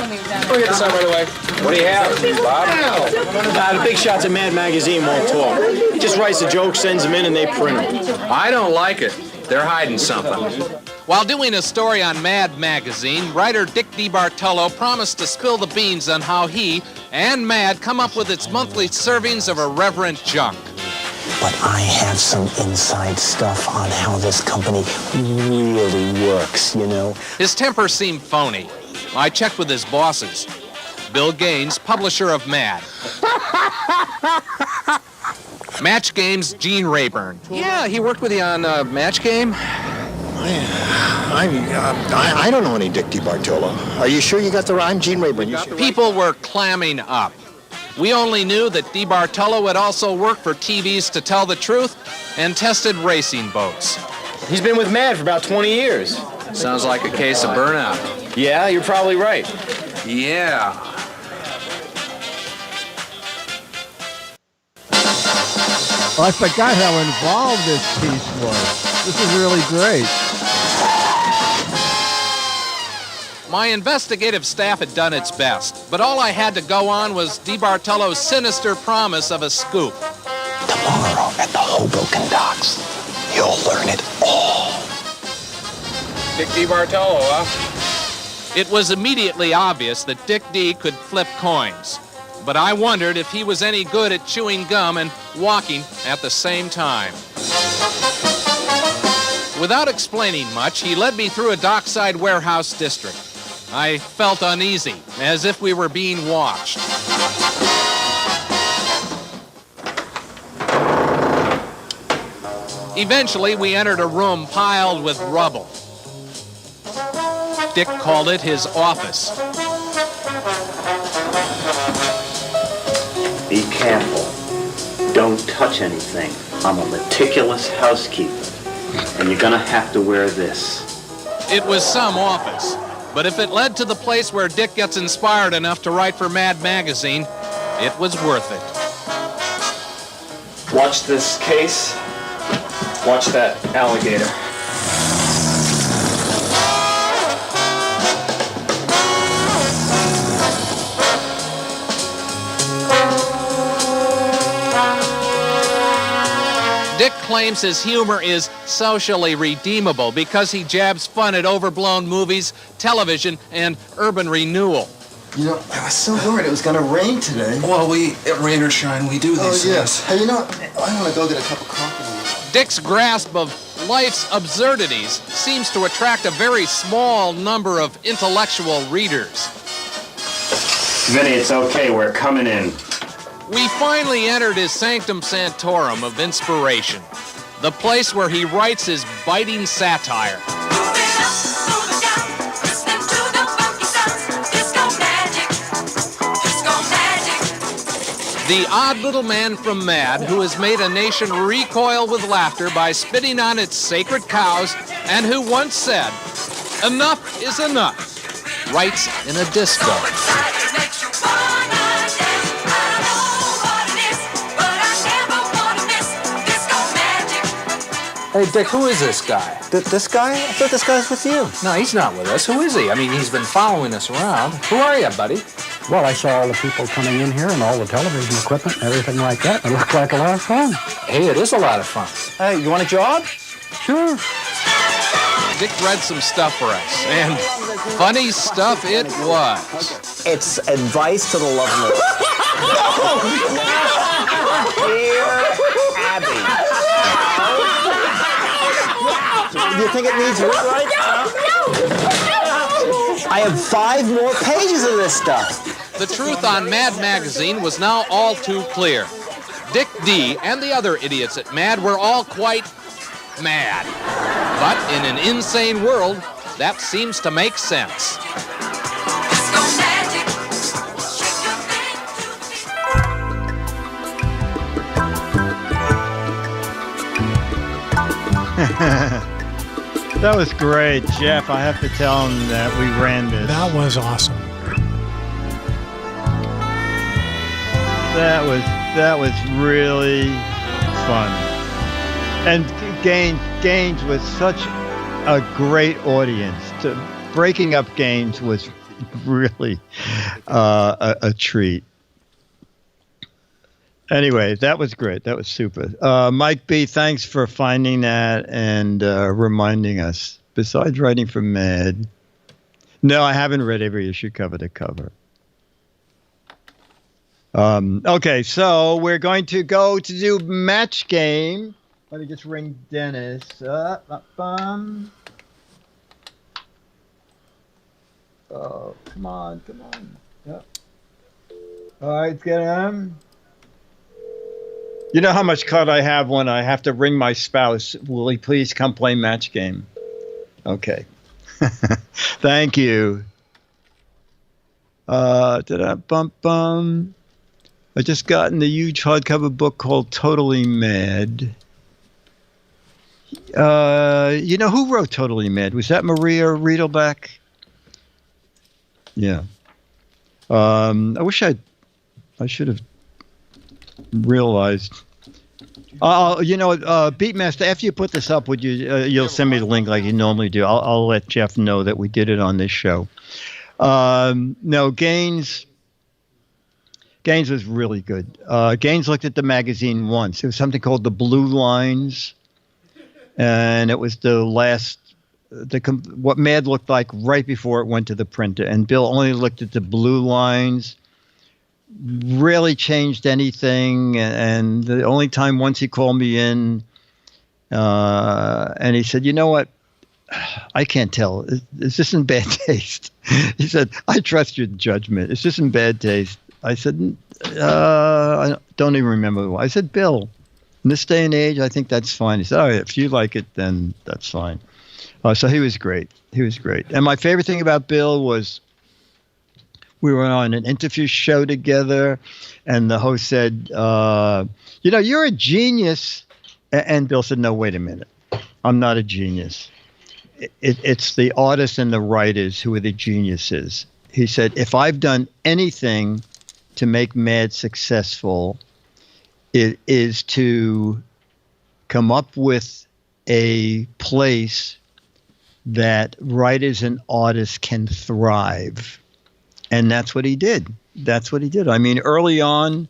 We'll get this out right away. What do you have, Bob? The big shots of Mad Magazine won't talk. He just writes the jokes, sends them in, and they print them. I don't like it. They're hiding something. While doing a story on Mad Magazine, writer Dick DeBartolo promised to spill the beans on how he and Mad come up with its monthly servings of irreverent junk. But I have some inside stuff on how this company really works, you know. His temper seemed phony. I checked with his bosses. Bill Gaines, publisher of Mad. Match Game's Gene Rayburn. Yeah, he worked with you on Match Game. I don't know any Dick DeBartolo. Are you sure you got the right? I'm Gene Rayburn. People were clamming up. We only knew that DeBartolo had also worked for TV's To Tell the Truth and tested racing boats. He's been with Mad for about 20 years. Sounds like a case of burnout. Yeah, you're probably right. Yeah. Oh, I forgot how involved this piece was. This is really great. My investigative staff had done its best, but all I had to go on was DeBartolo's sinister promise of a scoop. Tomorrow at the Hoboken docks, you'll learn it all. Dick DeBartolo, huh? It was immediately obvious that Dick D could flip coins, but I wondered if he was any good at chewing gum and walking at the same time. Without explaining much, he led me through a dockside warehouse district. I felt uneasy, as if we were being watched. Eventually, we entered a room piled with rubble. Dick called it his office. Be careful. Don't touch anything. I'm a meticulous housekeeper, and you're gonna have to wear this. It was some office, but if it led to the place where Dick gets inspired enough to write for Mad Magazine, it was worth it. Watch this case. Watch that alligator. Dick claims his humor is socially redeemable because he jabs fun at overblown movies, television, and urban renewal. You know, I was so worried it was going to rain today. Well, rain or shine, we do these things. Yes. Hey, you know, I want to go get a cup of coffee. Dick's grasp of life's absurdities seems to attract a very small number of intellectual readers. Vinny, it's okay. We're coming in. We finally entered his sanctum sanctorum of inspiration, the place where he writes his biting satire. The odd little man from Mad who has made a nation recoil with laughter by spitting on its sacred cows and who once said, "Enough is enough," writes in a disco. Hey, Dick, who is this guy? This guy? I thought this guy's with you. No, he's not with us. Who is he? I mean, he's been following us around. Who are you, buddy? Well, I saw all the people coming in here and all the television equipment and everything like that. It looked like a lot of fun. Hey, it is a lot of fun. Hey, you want a job? Sure. Dick read some stuff for us, and funny stuff it was. It's advice to the lovely. Dear Abby. You think it needs rewrite? I have 5 more pages of this stuff. The truth on Mad Magazine was now all too clear. Dick D and the other idiots at Mad were all quite mad. But in an insane world, that seems to make sense. That was great, Jeff. I have to tell him that we ran this. That was awesome. That was really fun. And Gaines was such a great audience. Breaking up Gaines was really a treat. Anyway, that was great. That was super. Mike B., thanks for finding that and reminding us. Besides writing for Mad, no, I haven't read every issue cover to cover. Okay, so we're going to go to do match game. Let me just ring Dennis. Oh, come on. Yep. All right, get him. You know how much card I have when I have to ring my spouse. Will he please come play match game? Okay. Thank you. I just gotten the huge hardcover book called Totally Mad. You know who wrote Totally Mad? Was that Maria Riedelbach? Yeah. I wish I should have realized. Beatmaster, after you put this up, would you'll send me the link like you normally do. I'll let Jeff know that we did it on this show. No, Gaines was really good. Gaines looked at the magazine once. There was something called the Blue Lines, and it was the last, what Mad looked like right before it went to the printer. And Bill only looked at the blue lines. Really changed anything, and the only time once he called me in and he said, you know what, I can't tell, is this in bad taste? He said, I trust your judgment, is this in bad taste? I said, I don't even remember why. I said, Bill, in this day and age, I think that's fine. He said, all right, if you like it, then that's fine. So he was great. And my favorite thing about Bill was we were on an interview show together, and the host said, you're a genius. And Bill said, no, wait a minute. I'm not a genius. It's the artists and the writers who are the geniuses. He said, if I've done anything to make Mad successful, it is to come up with a place that writers and artists can thrive. And that's what he did. I mean, early on,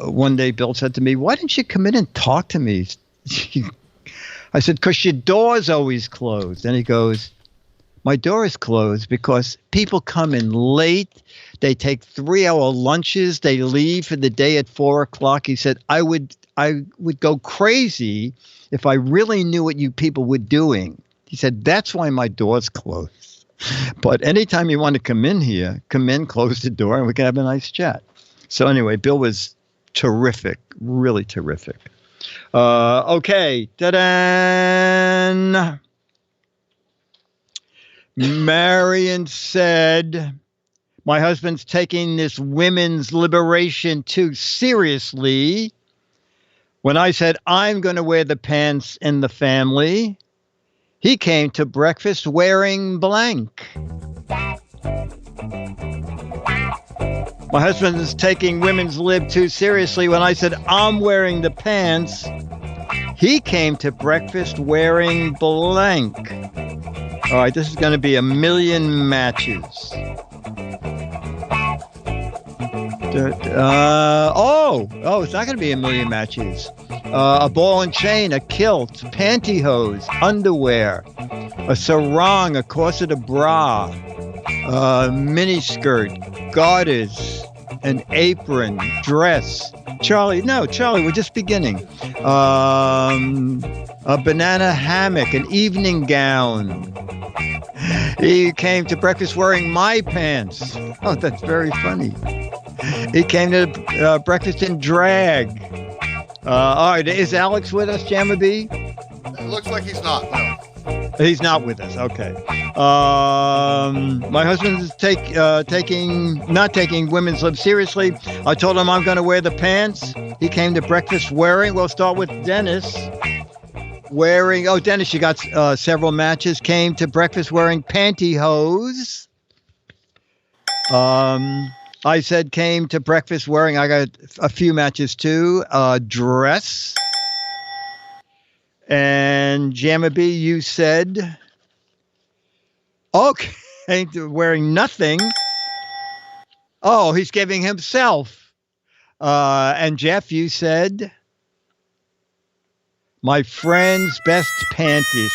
one day Bill said to me, why didn't you come in and talk to me? I said, because your door's always closed. And he goes, my door is closed because people come in late. They take 3-hour lunches. They leave for the day at 4 o'clock. He said, I would go crazy if I really knew what you people were doing. He said, that's why my door's closed. But anytime you want to come in here, come in, close the door, and we can have a nice chat. So anyway, Bill was terrific, really terrific. Okay. Ta-da! Marion said, my husband's taking this women's liberation too seriously. When I said, I'm going to wear the pants in the family, he came to breakfast wearing blank. My husband is taking women's lib too seriously. When I said, I'm wearing the pants, He came to breakfast wearing blank. All right, this is going to be a million matches. It's not going to be a million matches. A ball and chain, a kilt, pantyhose, underwear, a sarong, a corset, a bra, a miniskirt, garters, an apron, dress. Charlie, we're just beginning. A banana hammock, an evening gown. He came to breakfast wearing my pants. Oh, that's very funny. He came to breakfast in drag. All right, is Alex with us, Jamma B? It looks like he's not. No. He's not with us. Okay. My husband is not taking women's lib seriously. I told him I'm going to wear the pants. He came to breakfast wearing. We'll start with Dennis. Dennis, you got several matches. Came to breakfast wearing pantyhose. I said came to breakfast wearing. I got a few matches too. Dress. And Jamma B, you said, okay, wearing nothing. Oh, he's giving himself. And Jeff, you said, my friend's best panties.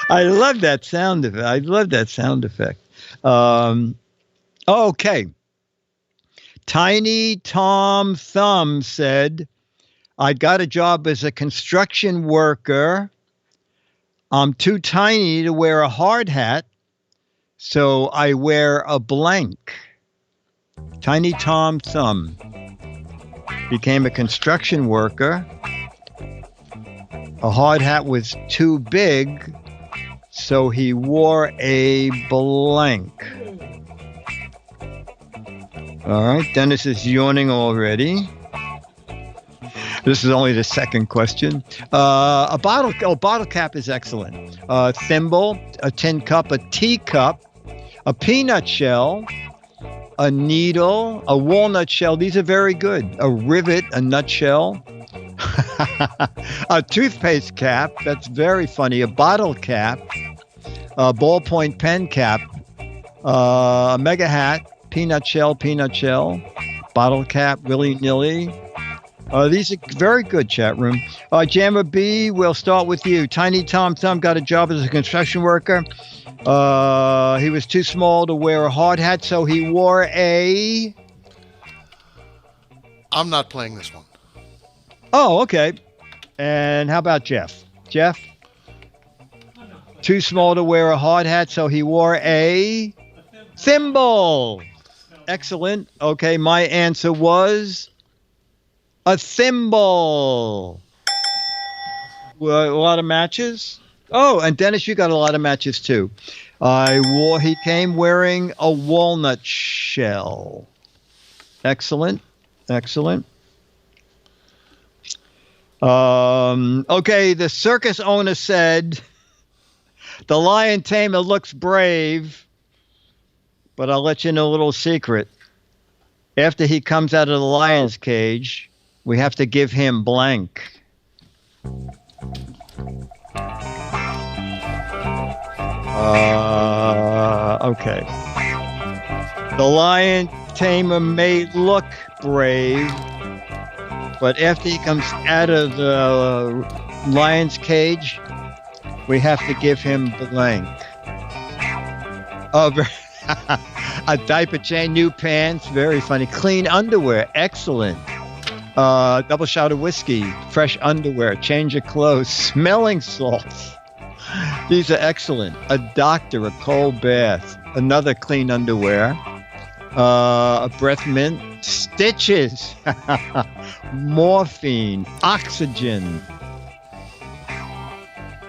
I love that sound effect. Okay. Tiny Tom Thumb said, I got a job as a construction worker. I'm too tiny to wear a hard hat, so I wear a blank. Tiny Tom Thumb became a construction worker. A hard hat was too big, so he wore a blank. All right, Dennis is yawning already. This is only the second question. A bottle cap is excellent. A thimble, a tin cup, a teacup, a peanut shell, a needle, a walnut shell. These are very good. A rivet, a nutshell, a toothpaste cap. That's very funny. A bottle cap, a ballpoint pen cap, a mega hat, peanut shell, bottle cap, willy-nilly. These are very good, chat room. Jamma B, we'll start with you. Tiny Tom Thumb got a job as a construction worker. He was too small to wear a hard hat, so he wore a... I'm not playing this one. Oh, okay. And how about Jeff? Jeff? Too small to wear a hard hat, so he wore a... thimble. Excellent. Okay, my answer was... a thimble. A lot of matches. Oh, and Dennis, you got a lot of matches too. He came wearing a walnut shell. Excellent. Okay, the circus owner said, the lion tamer looks brave, but I'll let you know a little secret. After he comes out of the lion's cage, we have to give him blank. Okay. The lion tamer may look brave, but after he comes out of the lion's cage, we have to give him blank. A diaper change, new pants, very funny. Clean underwear, excellent. Double shot of whiskey, fresh underwear, change of clothes, smelling salts. These are excellent. A doctor, a cold bath, another clean underwear, a breath mint, stitches, morphine, oxygen,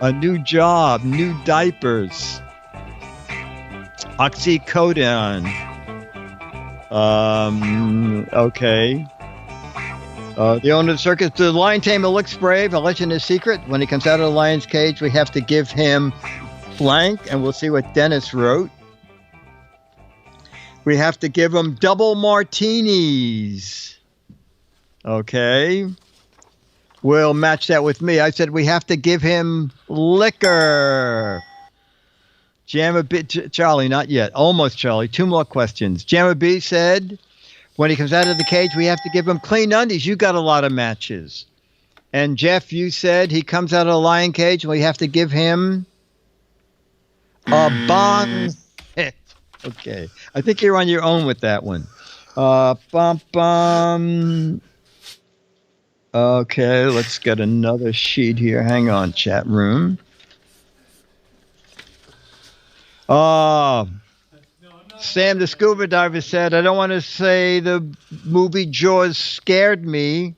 a new job, new diapers, oxycodone. Okay. The owner of the circus, the lion tamer looks brave. I'll let you in a secret. When he comes out of the lion's cage, we have to give him blank, and we'll see what Dennis wrote. We have to give him double martinis. Okay. will match that with me. I said we have to give him liquor. Jammer B, Charlie, not yet. Almost, Charlie. 2 more questions. Jammer B said, when he comes out of the cage, we have to give him clean undies. You got a lot of matches. And Jeff, you said he comes out of the lion cage, we have to give him a bong hit. Okay. I think you're on your own with that one. Okay, let's get another sheet here. Hang on, chat room. Sam the scuba diver said, I don't want to say the movie Jaws scared me,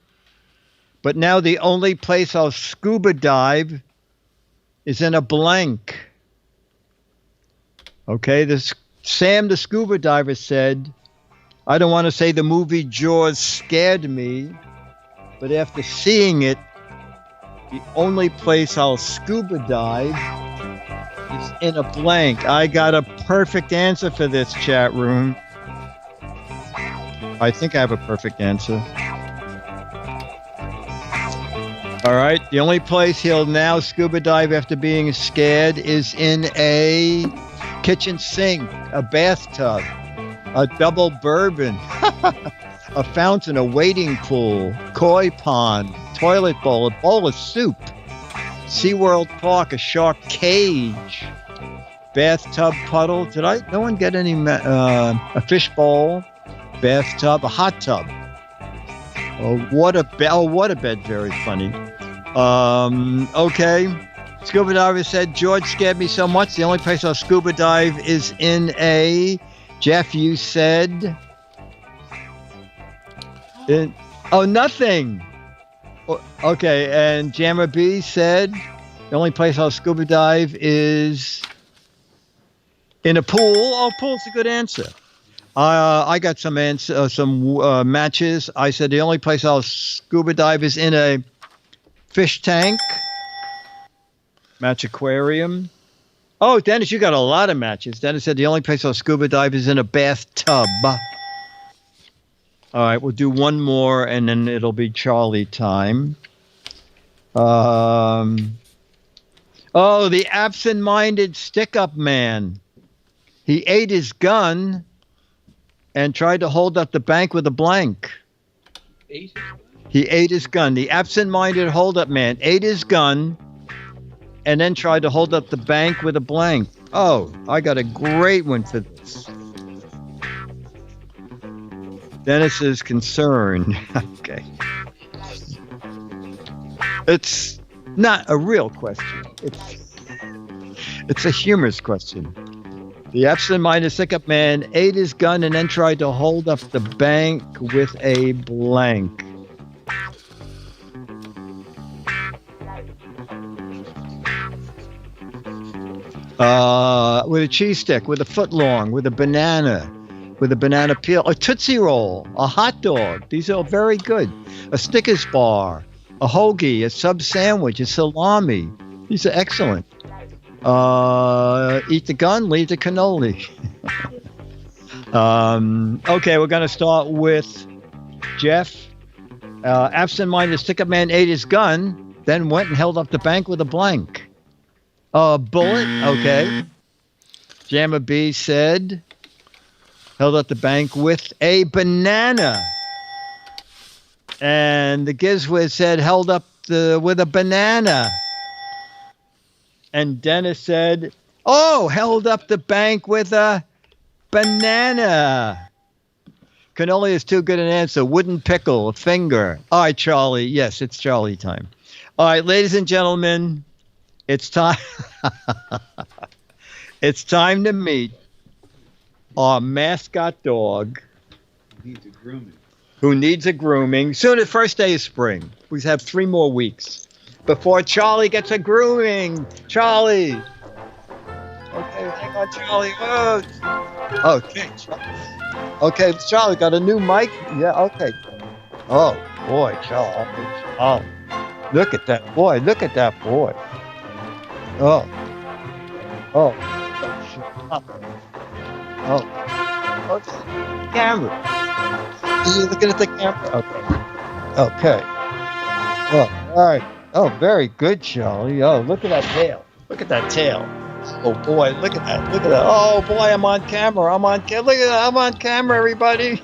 but now the only place I'll scuba dive is in a blank. Okay, Sam the scuba diver said, I don't want to say the movie Jaws scared me, but after seeing it, the only place I'll scuba dive is in a blank. I got a perfect answer for this, chat room. I think I have a perfect answer. All right. The only place he'll now scuba dive after being scared is in a kitchen sink, a bathtub, a double bourbon, a fountain, a wading pool, koi pond, toilet bowl, a bowl of soup, SeaWorld Park, a shark cage, bathtub puddle. Did no one get any? A fish bowl, bathtub, a hot tub. Waterbed, very funny. Okay. Scuba diver said, George scared me so much, the only place I'll scuba dive is in a... Jeff, you said... nothing. Okay, and Jammer B said, the only place I'll scuba dive is in a pool. Oh, pool's a good answer. I got some matches. I said the only place I'll scuba dive is in a fish tank. Match aquarium. Oh, Dennis, you got a lot of matches. Dennis said the only place I'll scuba dive is in a bathtub. All right, we'll do one more, and then it'll be Charlie time. The absent-minded stick-up man. He ate his gun and tried to hold up the bank with a blank. He ate his gun. The absent-minded hold-up man ate his gun and then tried to hold up the bank with a blank. Oh, I got a great one for this. Dennis is concerned. Okay. It's not a real question. It's a humorous question. The absent-minded stick-up man ate his gun and then tried to hold up the bank with a blank. With a cheese stick, with a foot long, with a banana peel, a Tootsie Roll, a hot dog. These are very good. A Snickers bar, a hoagie, a sub sandwich, a salami. These are excellent. Eat the gun, leave the cannoli. Okay, we're going to start with Jeff. Absent-minded stick-up man ate his gun, then went and held up the bank with a blank. Bullet, okay. Jammer B said, held up the bank with a banana. And the GizFiz said, held up with a banana. And Dennis said, held up the bank with a banana. Cannoli is too good an answer. Wooden pickle, a finger. All right, Charlie. Yes, it's Charlie time. All right, ladies and gentlemen, it's time. It's time to meet our mascot dog. Who needs a grooming. Soon, the first day of spring. We have 3 more weeks before Charlie gets a grooming. Charlie. Okay, hang on, Charlie. Okay. Okay, Charlie, got a new mic? Yeah, okay. Oh, boy, Charlie. Oh, look at that boy. Look at that boy. Oh. Oh. Oh. Okay. Camera. Are you looking at the camera? Okay. Okay. Oh. All right. Oh, very good, Charlie. Oh, look at that tail. Look at that tail. Oh boy, look at that. Look at that. Oh boy, I'm on camera. Look at that. I'm on camera, everybody.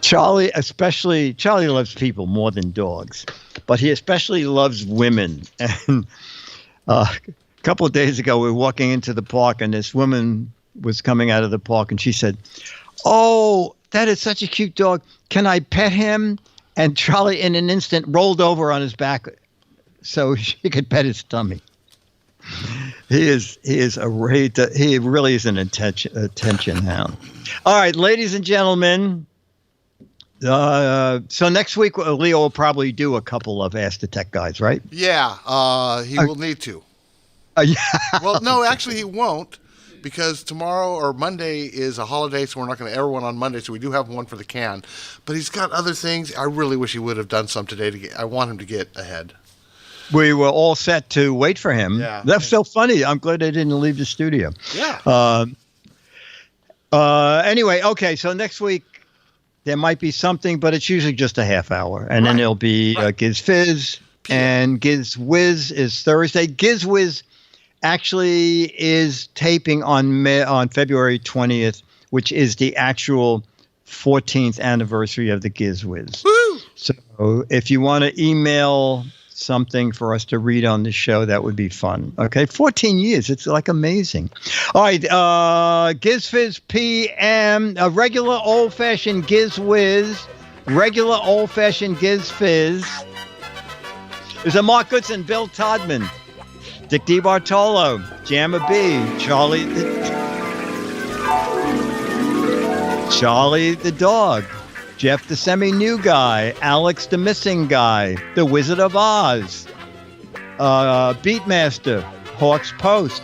Charlie loves people more than dogs, but he especially loves women. And a couple of days ago, we were walking into the park, and this woman was coming out of the park, and she said, "Oh, that is such a cute dog. Can I pet him?" And Charlie, in an instant, rolled over on his back so she could pet his tummy. He really is an attention hound. All right, ladies and gentlemen. So next week, Leo will probably do a couple of Ask the Tech Guys, right? Yeah, he will need to. Yeah. Well, no, actually he won't, because tomorrow or Monday is a holiday, so we're not going to air one on Monday, so we do have one for the can. But he's got other things. I really wish he would have done some today. I want him to get ahead. We were all set to wait for him. Yeah. That's so funny. I'm glad they didn't leave the studio. Yeah. Anyway, okay, so next week, there might be something, but it's usually just a half hour. And then it'll be Giz Fiz, and Giz Wiz is Thursday. Giz Wiz actually is taping on February 20th, which is the actual 14th anniversary of the Giz Wiz. Woo! So if you want to email something for us to read on the show, that would be fun. Okay, 14 years. It's like amazing. All right, GizFiz PM, a regular old-fashioned Giz Wiz, regular old-fashioned Giz Fiz. There's a Mark Goodson, Bill Todman, Dick DeBartolo, Jammer B, Charlie the dog, Jeff the semi-new guy, Alex the missing guy, the Wizard of Oz, Beatmaster, Hawks Post,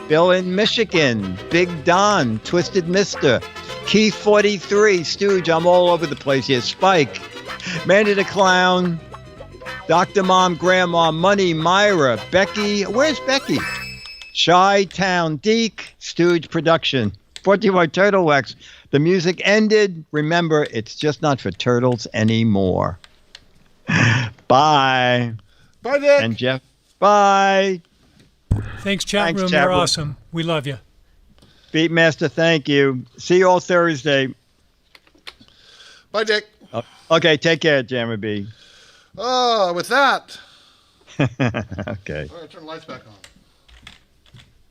Bill in Michigan, Big Don, Twisted Mister, Keith 43, Stooge, I'm all over the place here, Spike, Mandy the Clown, Dr. Mom, Grandma, Money, Myra, Becky, where's Becky? Chi-Town, Deke, Stooge Production, brought to you by Turtle Wax. The music ended. Remember, it's just not for turtles anymore. Bye. Bye, Dick. And Jeff, bye. Thanks, chat room. You're awesome. We love you. Beatmaster, thank you. See you all Thursday. Bye, Dick. Okay, take care, Jammer B. With that. Okay. All right, turn the lights back on.